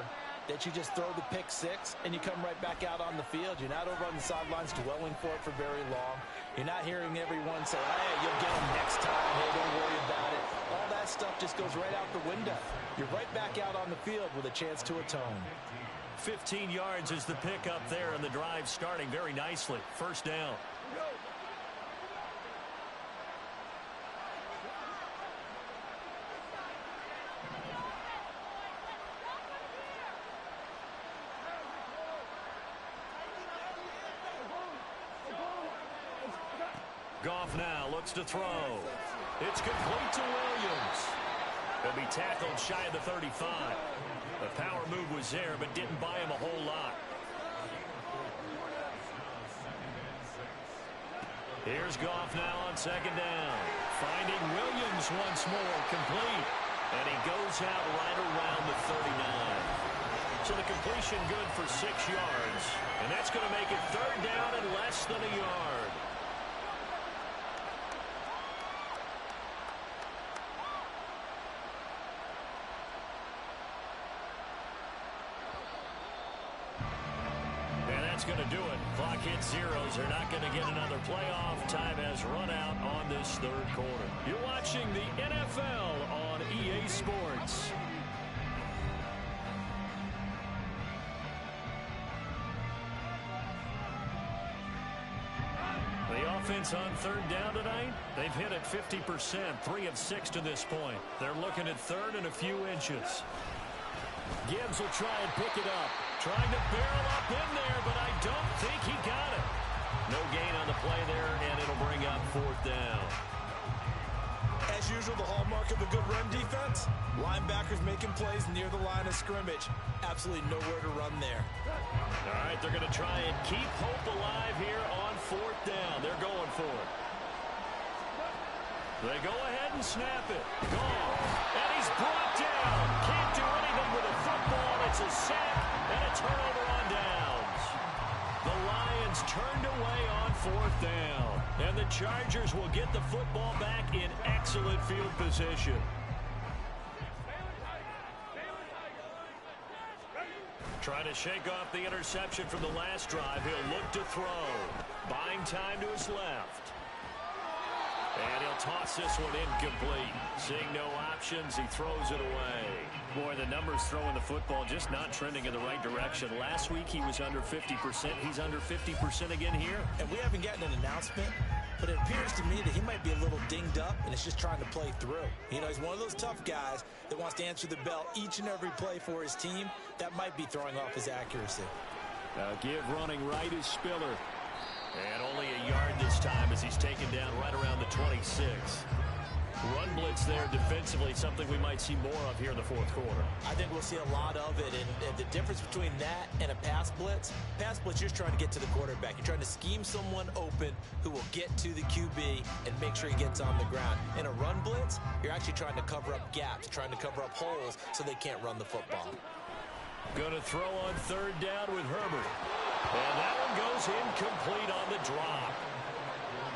that you just throw the pick 6 and you come right back out on the field. You're not over on the sidelines dwelling for it for very long. You're not hearing everyone say, hey, you'll get them next time. Hey, don't worry about it. All that stuff just goes right out the window. You're right back out on the field with a chance to atone. 15 yards is the pickup there, and the drive starting very nicely. 1st down. Goff now looks to throw. It's complete to Williams. He'll be tackled shy of the 35. The power move was there, but didn't buy him a whole lot. Here's Goff now on 2nd down. Finding Williams once more, complete. And he goes out right around the 39. So the completion good for 6 yards. And that's going to make it 3rd down and less than a yard. Going to do it. Clock hits zeros. They're not going to get another playoff. Time has run out on this 3rd quarter. You're watching the NFL on EA Sports. The offense on 3rd down tonight, they've hit it 50%, 3 of 6 to this point. They're looking at 3rd and a few inches. Gibbs will try and pick it up. Trying to barrel up in there, but I don't think he got it. No gain on the play there, and it'll bring up 4th down. As usual, the hallmark of a good run defense, Linebackers making plays near the line of scrimmage. Absolutely nowhere to run there. All right, they're going to try and keep hope alive here on 4th down. They're going for it. They go ahead and snap it. Gone. And he's brought down. Can't do anything with a football. It's a sack and a turnover on downs. The Lions turned away on 4th down. And the Chargers will get the football back in excellent field position. Trying to shake off the interception from the last drive. He'll look to throw. Buying time to his left. And he'll toss this one incomplete. Seeing no options, he throws it away. Boy, the numbers throwing the football just not trending in the right direction. Last week he was under 50%. He's under 50% again here. And we haven't gotten an announcement, but it appears to me that he might be a little dinged up and is just trying to play through. You know, he's one of those tough guys that wants to answer the bell each and every play for his team. That might be throwing off his accuracy. Give running right is Spiller. And only a yard this time as he's taken down right around the 26. Run blitz there defensively, something we might see more of here in the 4th quarter. I think we'll see a lot of it, and the difference between that and a pass blitz, you're just trying to get to the quarterback. You're trying to scheme someone open who will get to the QB and make sure he gets on the ground. In a run blitz, you're actually trying to cover up gaps, trying to cover up holes so they can't run the football. Going to throw on 3rd down with Herbert. And that one goes incomplete on the drop.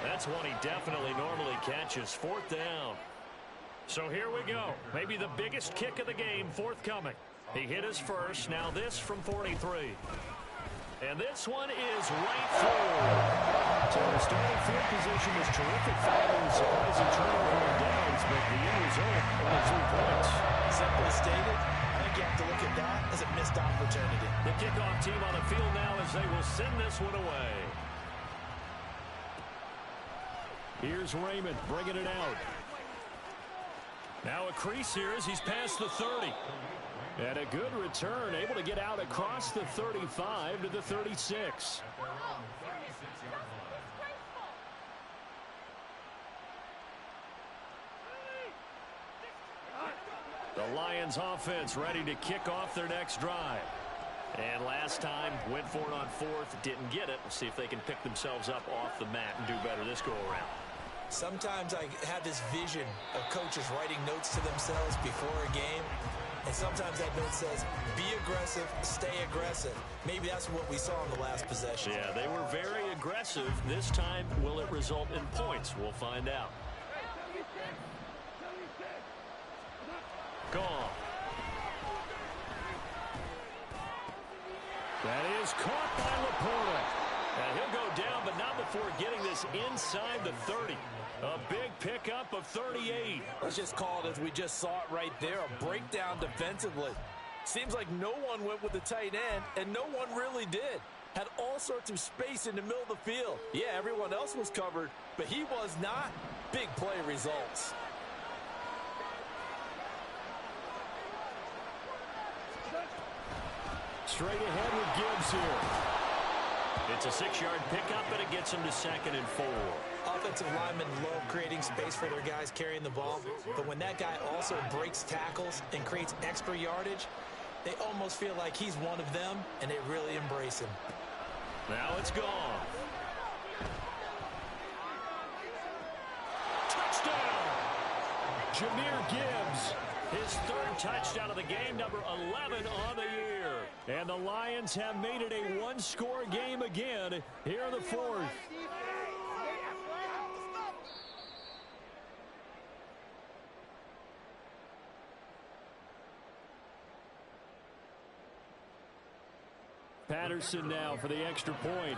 That's one he definitely normally catches. 4th down. So here we go. Maybe the biggest kick of the game forthcoming. He hit his first. Now this from 43. And this one is right through. So the starting field position was terrific following surprising turnover on downs, but the end result only 2 points. Simply stated, I think you have to look at that as a missed opportunity. The kickoff team on the field now as they will send this one away. Here's Raymond bringing it out. Now a crease here as he's past the 30. And a good return, able to get out across the 35 to the 36. The Lions offense ready to kick off their next drive. And last time, went for it on 4th, didn't get it. We'll see if they can pick themselves up off the mat and do better this go-around. Sometimes I have this vision of coaches writing notes to themselves before a game. And sometimes that note says, be aggressive, stay aggressive. Maybe that's what we saw in the last possession. Yeah, they were very aggressive. This time, will it result in points? We'll find out. Gone. That is caught by Laporta. And he'll go down, but not before getting this inside the 30. A big pickup of 38. Let's just call it as we just saw it right there, a breakdown defensively. Seems like no one went with the tight end, and no one really did. Had all sorts of space in the middle of the field. Yeah, everyone else was covered, but he was not. Big play results. Straight ahead with Gibbs here. It's a 6-yard pickup, but it gets him to 2nd and 4. Offensive linemen love creating space for their guys carrying the ball, but when that guy also breaks tackles and creates extra yardage, they almost feel like he's one of them, and they really embrace him. Now it's gone. Touchdown! Jahmyr Gibbs, his 3rd touchdown of the game, number 11 on the year. And the Lions have made it a 1-score game again here in the 4th. Patterson now for the extra point.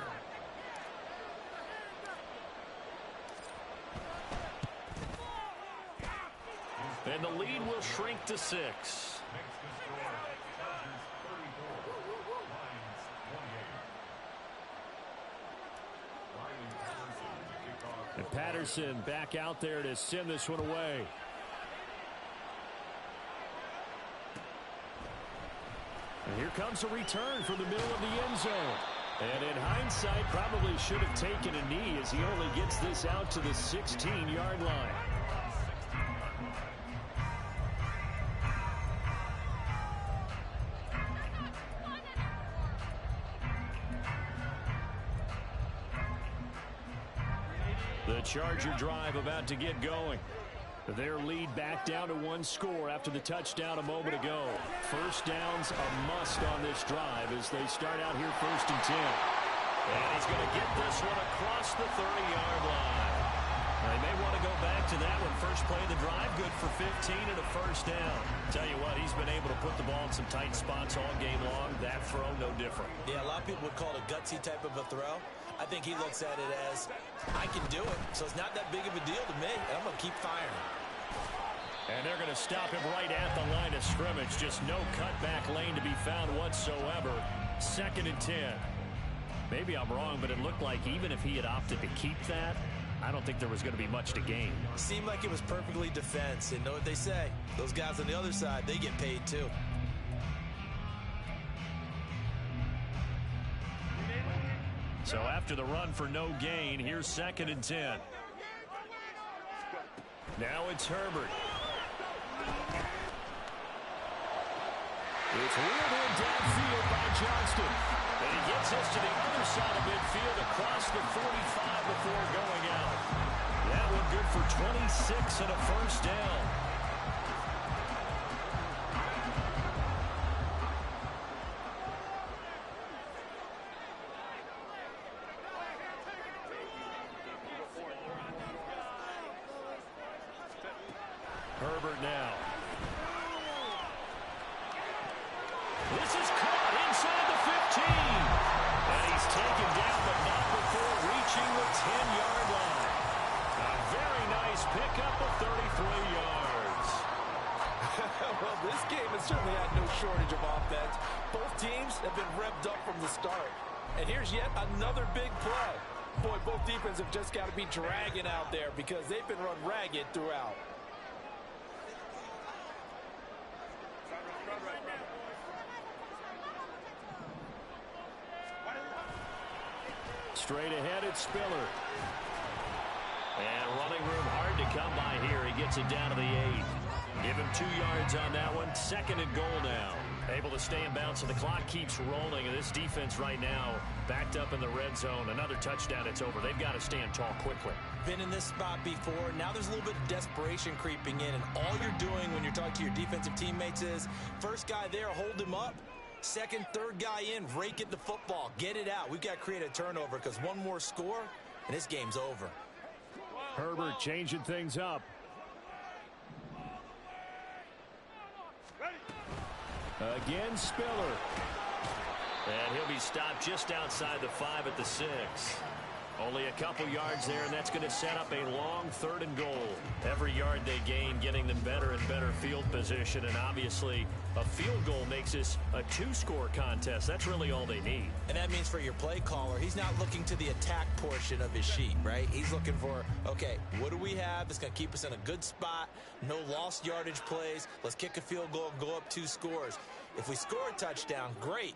And the lead will shrink to 6. And Patterson back out there to send this one away. And here comes a return from the middle of the end zone. And in hindsight, probably should have taken a knee as he only gets this out to the 16-yard line. The Charger drive about to get going. Their lead back down to one score after the touchdown a moment ago. First down's a must on this drive as they start out here 1st and 10. And he's going to get this one across the 30-yard line. They may want to go back to that one. First play of the drive, good for 15 and a first down. Tell you what, he's been able to put the ball in some tight spots all game long. That throw, no different. Yeah, a lot of people would call it a gutsy type of a throw. I think he looks at it as, I can do it, so it's not that big of a deal to me, and I'm going to keep firing. And they're going to stop him right at the line of scrimmage. Just no cutback lane to be found whatsoever. 2nd and 10. Maybe I'm wrong, but it looked like even if he had opted to keep that, I don't think there was going to be much to gain. Seemed like it was perfectly defense. And know what they say? Those guys on the other side, they get paid too. So after the run for no gain, here's 2nd and 10. Now it's Herbert. It's wheeled in downfield by Johnston. And he gets us to the other side of midfield across the 45 before going out. That one good for 26 and a first down. Herbert now. This is caught inside the 15. And he's taken down, but not before reaching the 10-yard line. A very nice pickup of 33 yards. Well, this game has certainly had no shortage of offense. Both teams have been revved up from the start. And here's yet another big play. Boy, both defenses have just got to be dragging out there because they've been run ragged throughout. Straight ahead, it's Spiller. And running room hard to come by here. He gets it down to the 8. Give him 2 yards on that one. 2nd and goal now. Able to stay in bounds, and the clock keeps rolling. And this defense right now backed up in the red zone. Another touchdown, it's over. They've got to stand tall quickly. Been in this spot before. Now there's a little bit of desperation creeping in. And all you're doing when you're talking to your defensive teammates is, first guy there, hold him up. Second, third guy in, rake at the football. Get it out. We've got to create a turnover because one more score, and this game's over. Herbert changing things up. Again, Spiller. And he'll be stopped just outside the 5 at the 6. Only a couple yards there, and that's going to set up a long 3rd and goal. Every yard they gain, getting them better and better field position, and obviously a field goal makes this a 2-score contest. That's really all they need. And that means for your play caller, he's not looking to the attack portion of his sheet, right? He's looking for, okay, what do we have that's going to keep us in a good spot? No lost yardage plays. Let's kick a field goal and go up 2 scores. If we score a touchdown, great,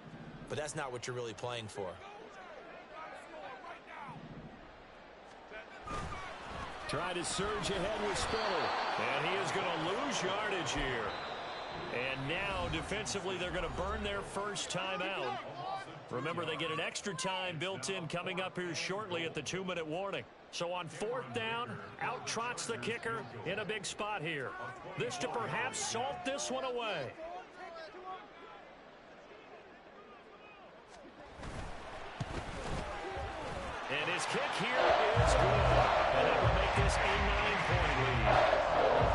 but that's not what you're really playing for. Try to surge ahead with Spiller. And he is going to lose yardage here. And now, defensively, they're going to burn their first time out. Remember, they get an extra time built in coming up here shortly at the 2-minute warning. So on 4th down, out trots the kicker in a big spot here. This to perhaps salt this one away. And his kick here is good. And that will make this a 9-point lead.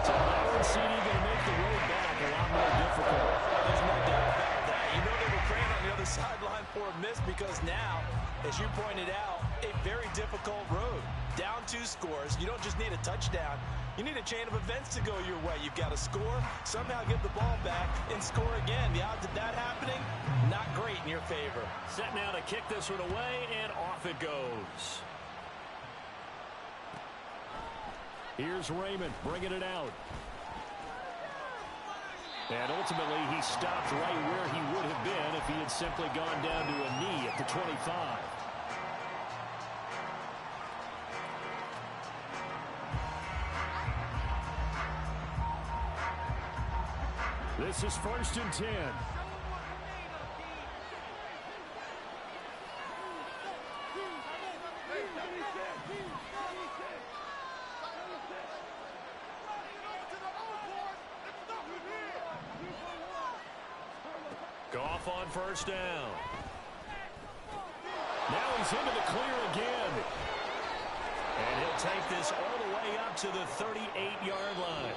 So Larry C.D. going to make the road back a lot more difficult. There's no doubt about that. You know they were praying on the other sideline for a miss because now, as you pointed out, a very difficult road. Down 2 scores. You don't just need a touchdown. You need a chain of events to go your way. You've got to score, somehow give the ball back, and score again. The odds of that happening, not great in your favor. Set now to kick this one away, and off it goes. Here's Raymond bringing it out. And ultimately, he stopped right where he would have been if he had simply gone down to a knee at the 25. This is 1st and 10. off on first down. Now he's into the clear again. And he'll take this all the way up to the 38-yard line.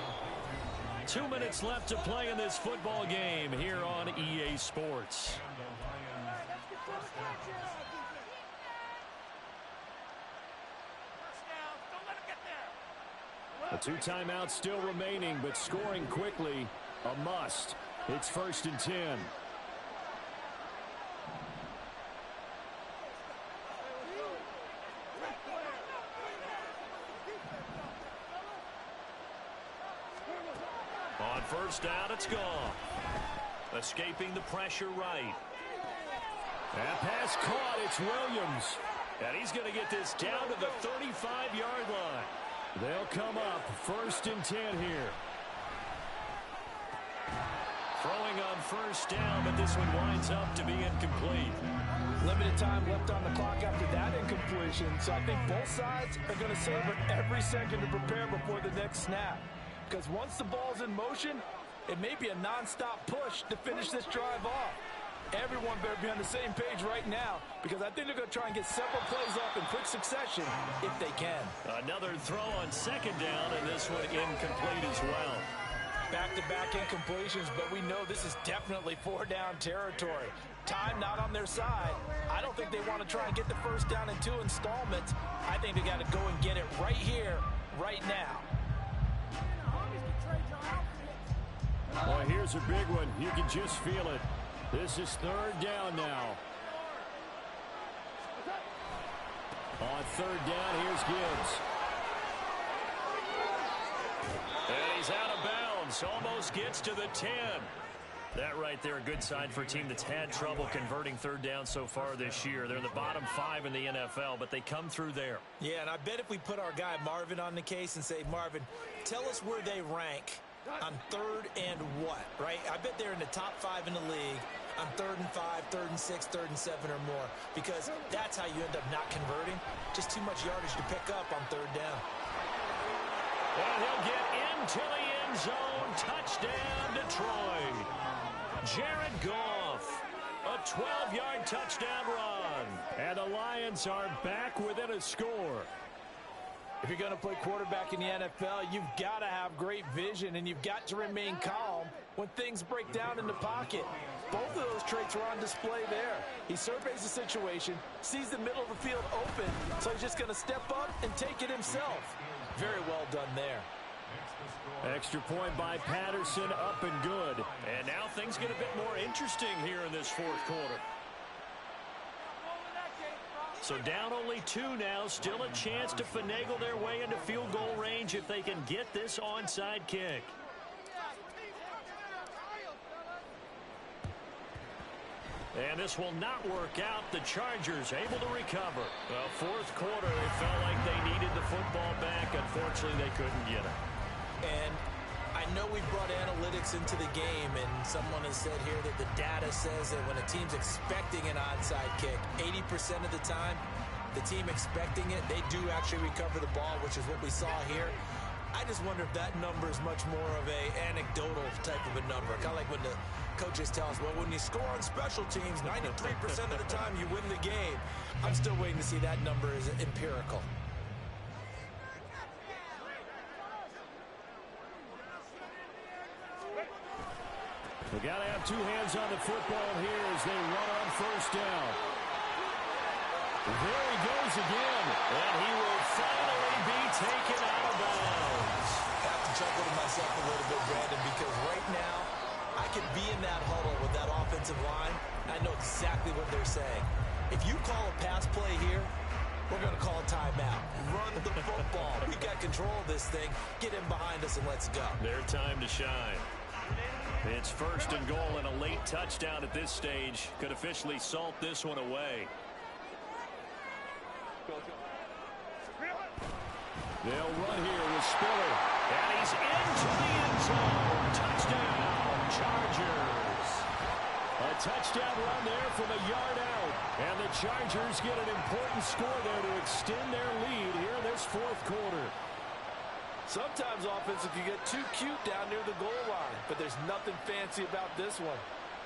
2 minutes left to play in this football game here on EA Sports. The 2 timeouts still remaining, but scoring quickly, a must. It's 1st and 10. On first down, it's gone. Escaping the pressure right. That pass caught. It's Williams. And he's going to get this down to the 35-yard line. They'll come up 1st and 10 here. Throwing on first down, but this one winds up to be incomplete. Limited time left on the clock after that incompletion, so I think both sides are going to savor every second to prepare before the next snap. Because once the ball's in motion, it may be a non-stop push to finish this drive off. Everyone better be on the same page right now, because I think they're going to try and get several plays off in quick succession if they can. Another throw on second down, and this one incomplete as well. Back-to-back incompletions, but we know this is definitely 4-down territory. Time not on their side. I don't think they want to try and get the first down in 2 installments. I think they got to go and get it right here, right now. Well, here's a big one. You can just feel it. This is 3rd down now. On 3rd down, here's Gibbs. And he's out of bounds. Almost gets to the 10. That right there, a good sign for a team that's had trouble converting 3rd down so far this year. They're in the bottom 5 in the NFL, but they come through there. Yeah, and I bet if we put our guy Marvin on the case and say, Marvin, tell us where they rank on 3rd and what, right? I bet they're in the top 5 in the league on 3rd and 5, 3rd and 6, 3rd and 7 or more, because that's how you end up not converting. Just too much yardage to pick up on 3rd down. And he'll get into the end zone. Touchdown, Detroit. Jared Goff, a 12-yard touchdown run. And the Lions are back within a score. If you're going to play quarterback in the NFL, you've got to have great vision, and you've got to remain calm when things break down in the pocket. Both of those traits are on display there. He surveys the situation, sees the middle of the field open, so he's just going to step up and take it himself. Very well done there. Extra point by Patterson, up and good. And now things get a bit more interesting here in this 4th quarter. So down only 2 now, still a chance to finagle their way into field goal range if they can get this onside kick. And this will not work out. The Chargers able to recover. Well, 4th quarter, it felt like they needed the football back. Unfortunately, they couldn't get it. And I know we brought analytics into the game, and someone has said here that the data says that when a team's expecting an onside kick, 80% of the time, the team expecting it, they do actually recover the ball, which is what we saw here. I just wonder if that number is much more of a anecdotal type of a number. Kind of like when the coaches tell us, well, when you score on special teams, 93% of the time you win the game. I'm still waiting to see that number is empirical. We got to have 2 hands on the football here as they run on first down. There he goes again, and he will finally be taken out of bounds. I have to chuckle to myself a little bit, Brandon, because right now I could be in that huddle with that offensive line, and I know exactly what they're saying. If you call a pass play here, we're going to call a timeout. Run the football. We got control of this thing. Get in behind us and let's go. Their time to shine. It's 1st and goal, and a late touchdown at this stage could officially salt this one away. They'll run here with Spiller. And he's into the end zone. Touchdown, Chargers. A touchdown run there from a yard out. And the Chargers get an important score there to extend their lead here in this 4th quarter. Sometimes offense can get too cute down near the goal line, but there's nothing fancy about this one.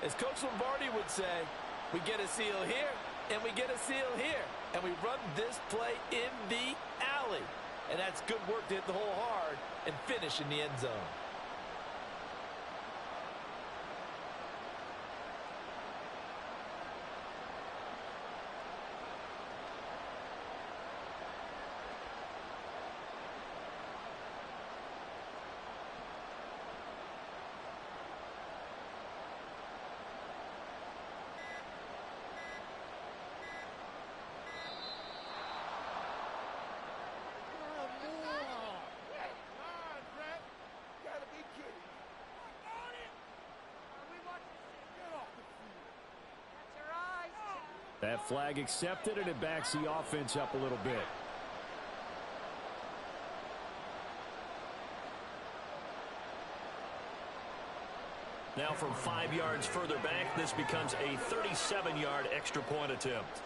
As Coach Lombardi would say, we get a seal here, and we get a seal here. And we run this play in the alley. And that's good work to hit the hole hard and finish in the end zone. That flag accepted, and it backs the offense up a little bit. Now from 5 yards further back, this becomes a 37-yard extra point attempt.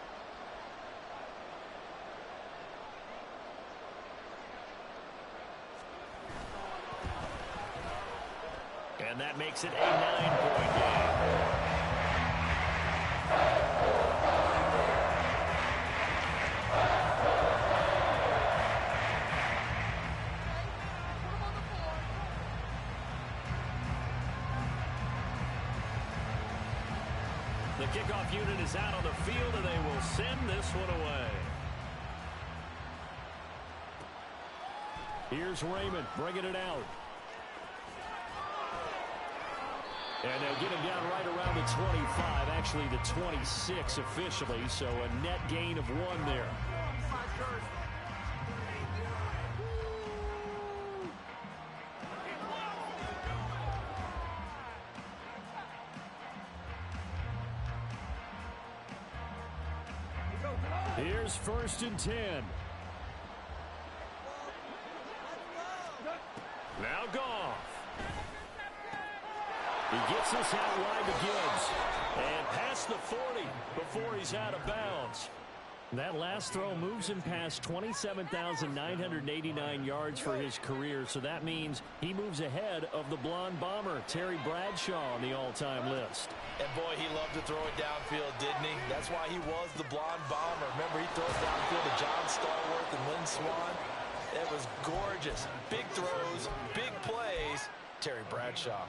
And that makes it a 9-point game. The kickoff unit is out on the field, and they will send this one away. Here's Raymond bringing it out. And they'll get him down right around the 25, actually the 26 officially, so a net gain of 1 there. Here's 1st and 10. Now Goff. He gets this out wide to Gibbs. And past the 40 before he's out of bounds. That last throw moves him past 27,989 yards for his career, so that means he moves ahead of the blonde bomber, Terry Bradshaw, on the all-time list. And boy, he loved to throw it downfield, didn't he? That's why he was the blonde bomber. Remember, he throws downfield to John Stallworth and Lynn Swann. It was gorgeous. Big throws, big plays. Terry Bradshaw.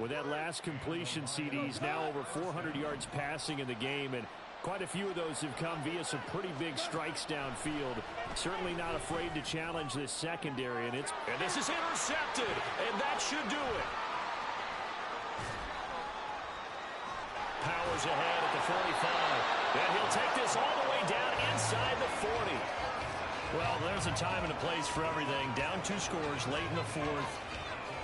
With that last completion, CD's now over 400 yards passing in the game, and quite a few of those have come via some pretty big strikes downfield. Certainly not afraid to challenge this secondary, and this is intercepted, and that should do it. Powers ahead at the 45, and he'll take this all the way down inside the 40. Well, there's a time and a place for everything. Down 2 scores late in the 4th.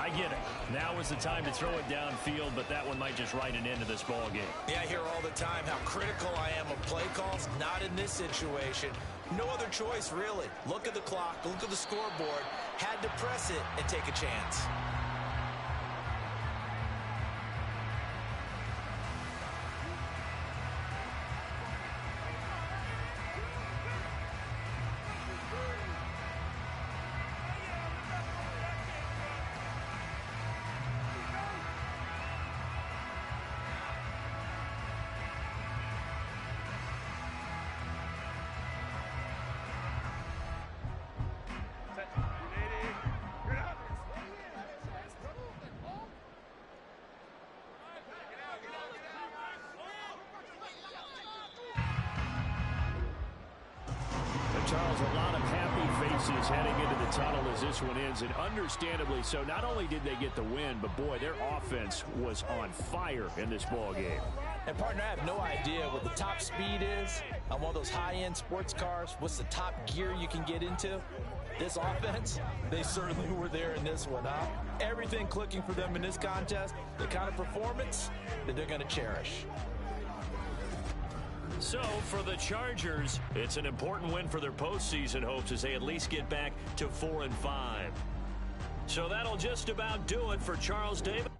I get it. Now is the time to throw it downfield, but that one might just write an end to this ball game. Yeah, I hear all the time how critical I am of play calls. Not in this situation. No other choice, really. Look at the clock, look at the scoreboard. Had to press it and take a chance. Charles, a lot of happy faces heading into the tunnel as this one ends, and understandably so. Not only did they get the win, but boy, their offense was on fire in this ball game. And partner, I have no idea what the top speed is on one of those high-end sports cars. What's the top gear you can get into? This offense, they certainly were there in this one, huh? Everything clicking for them in this contest, the kind of performance that they're going to cherish. So, for the Chargers, it's an important win for their postseason hopes as they at least get back to 4-5. So that'll just about do it for Charles Davis.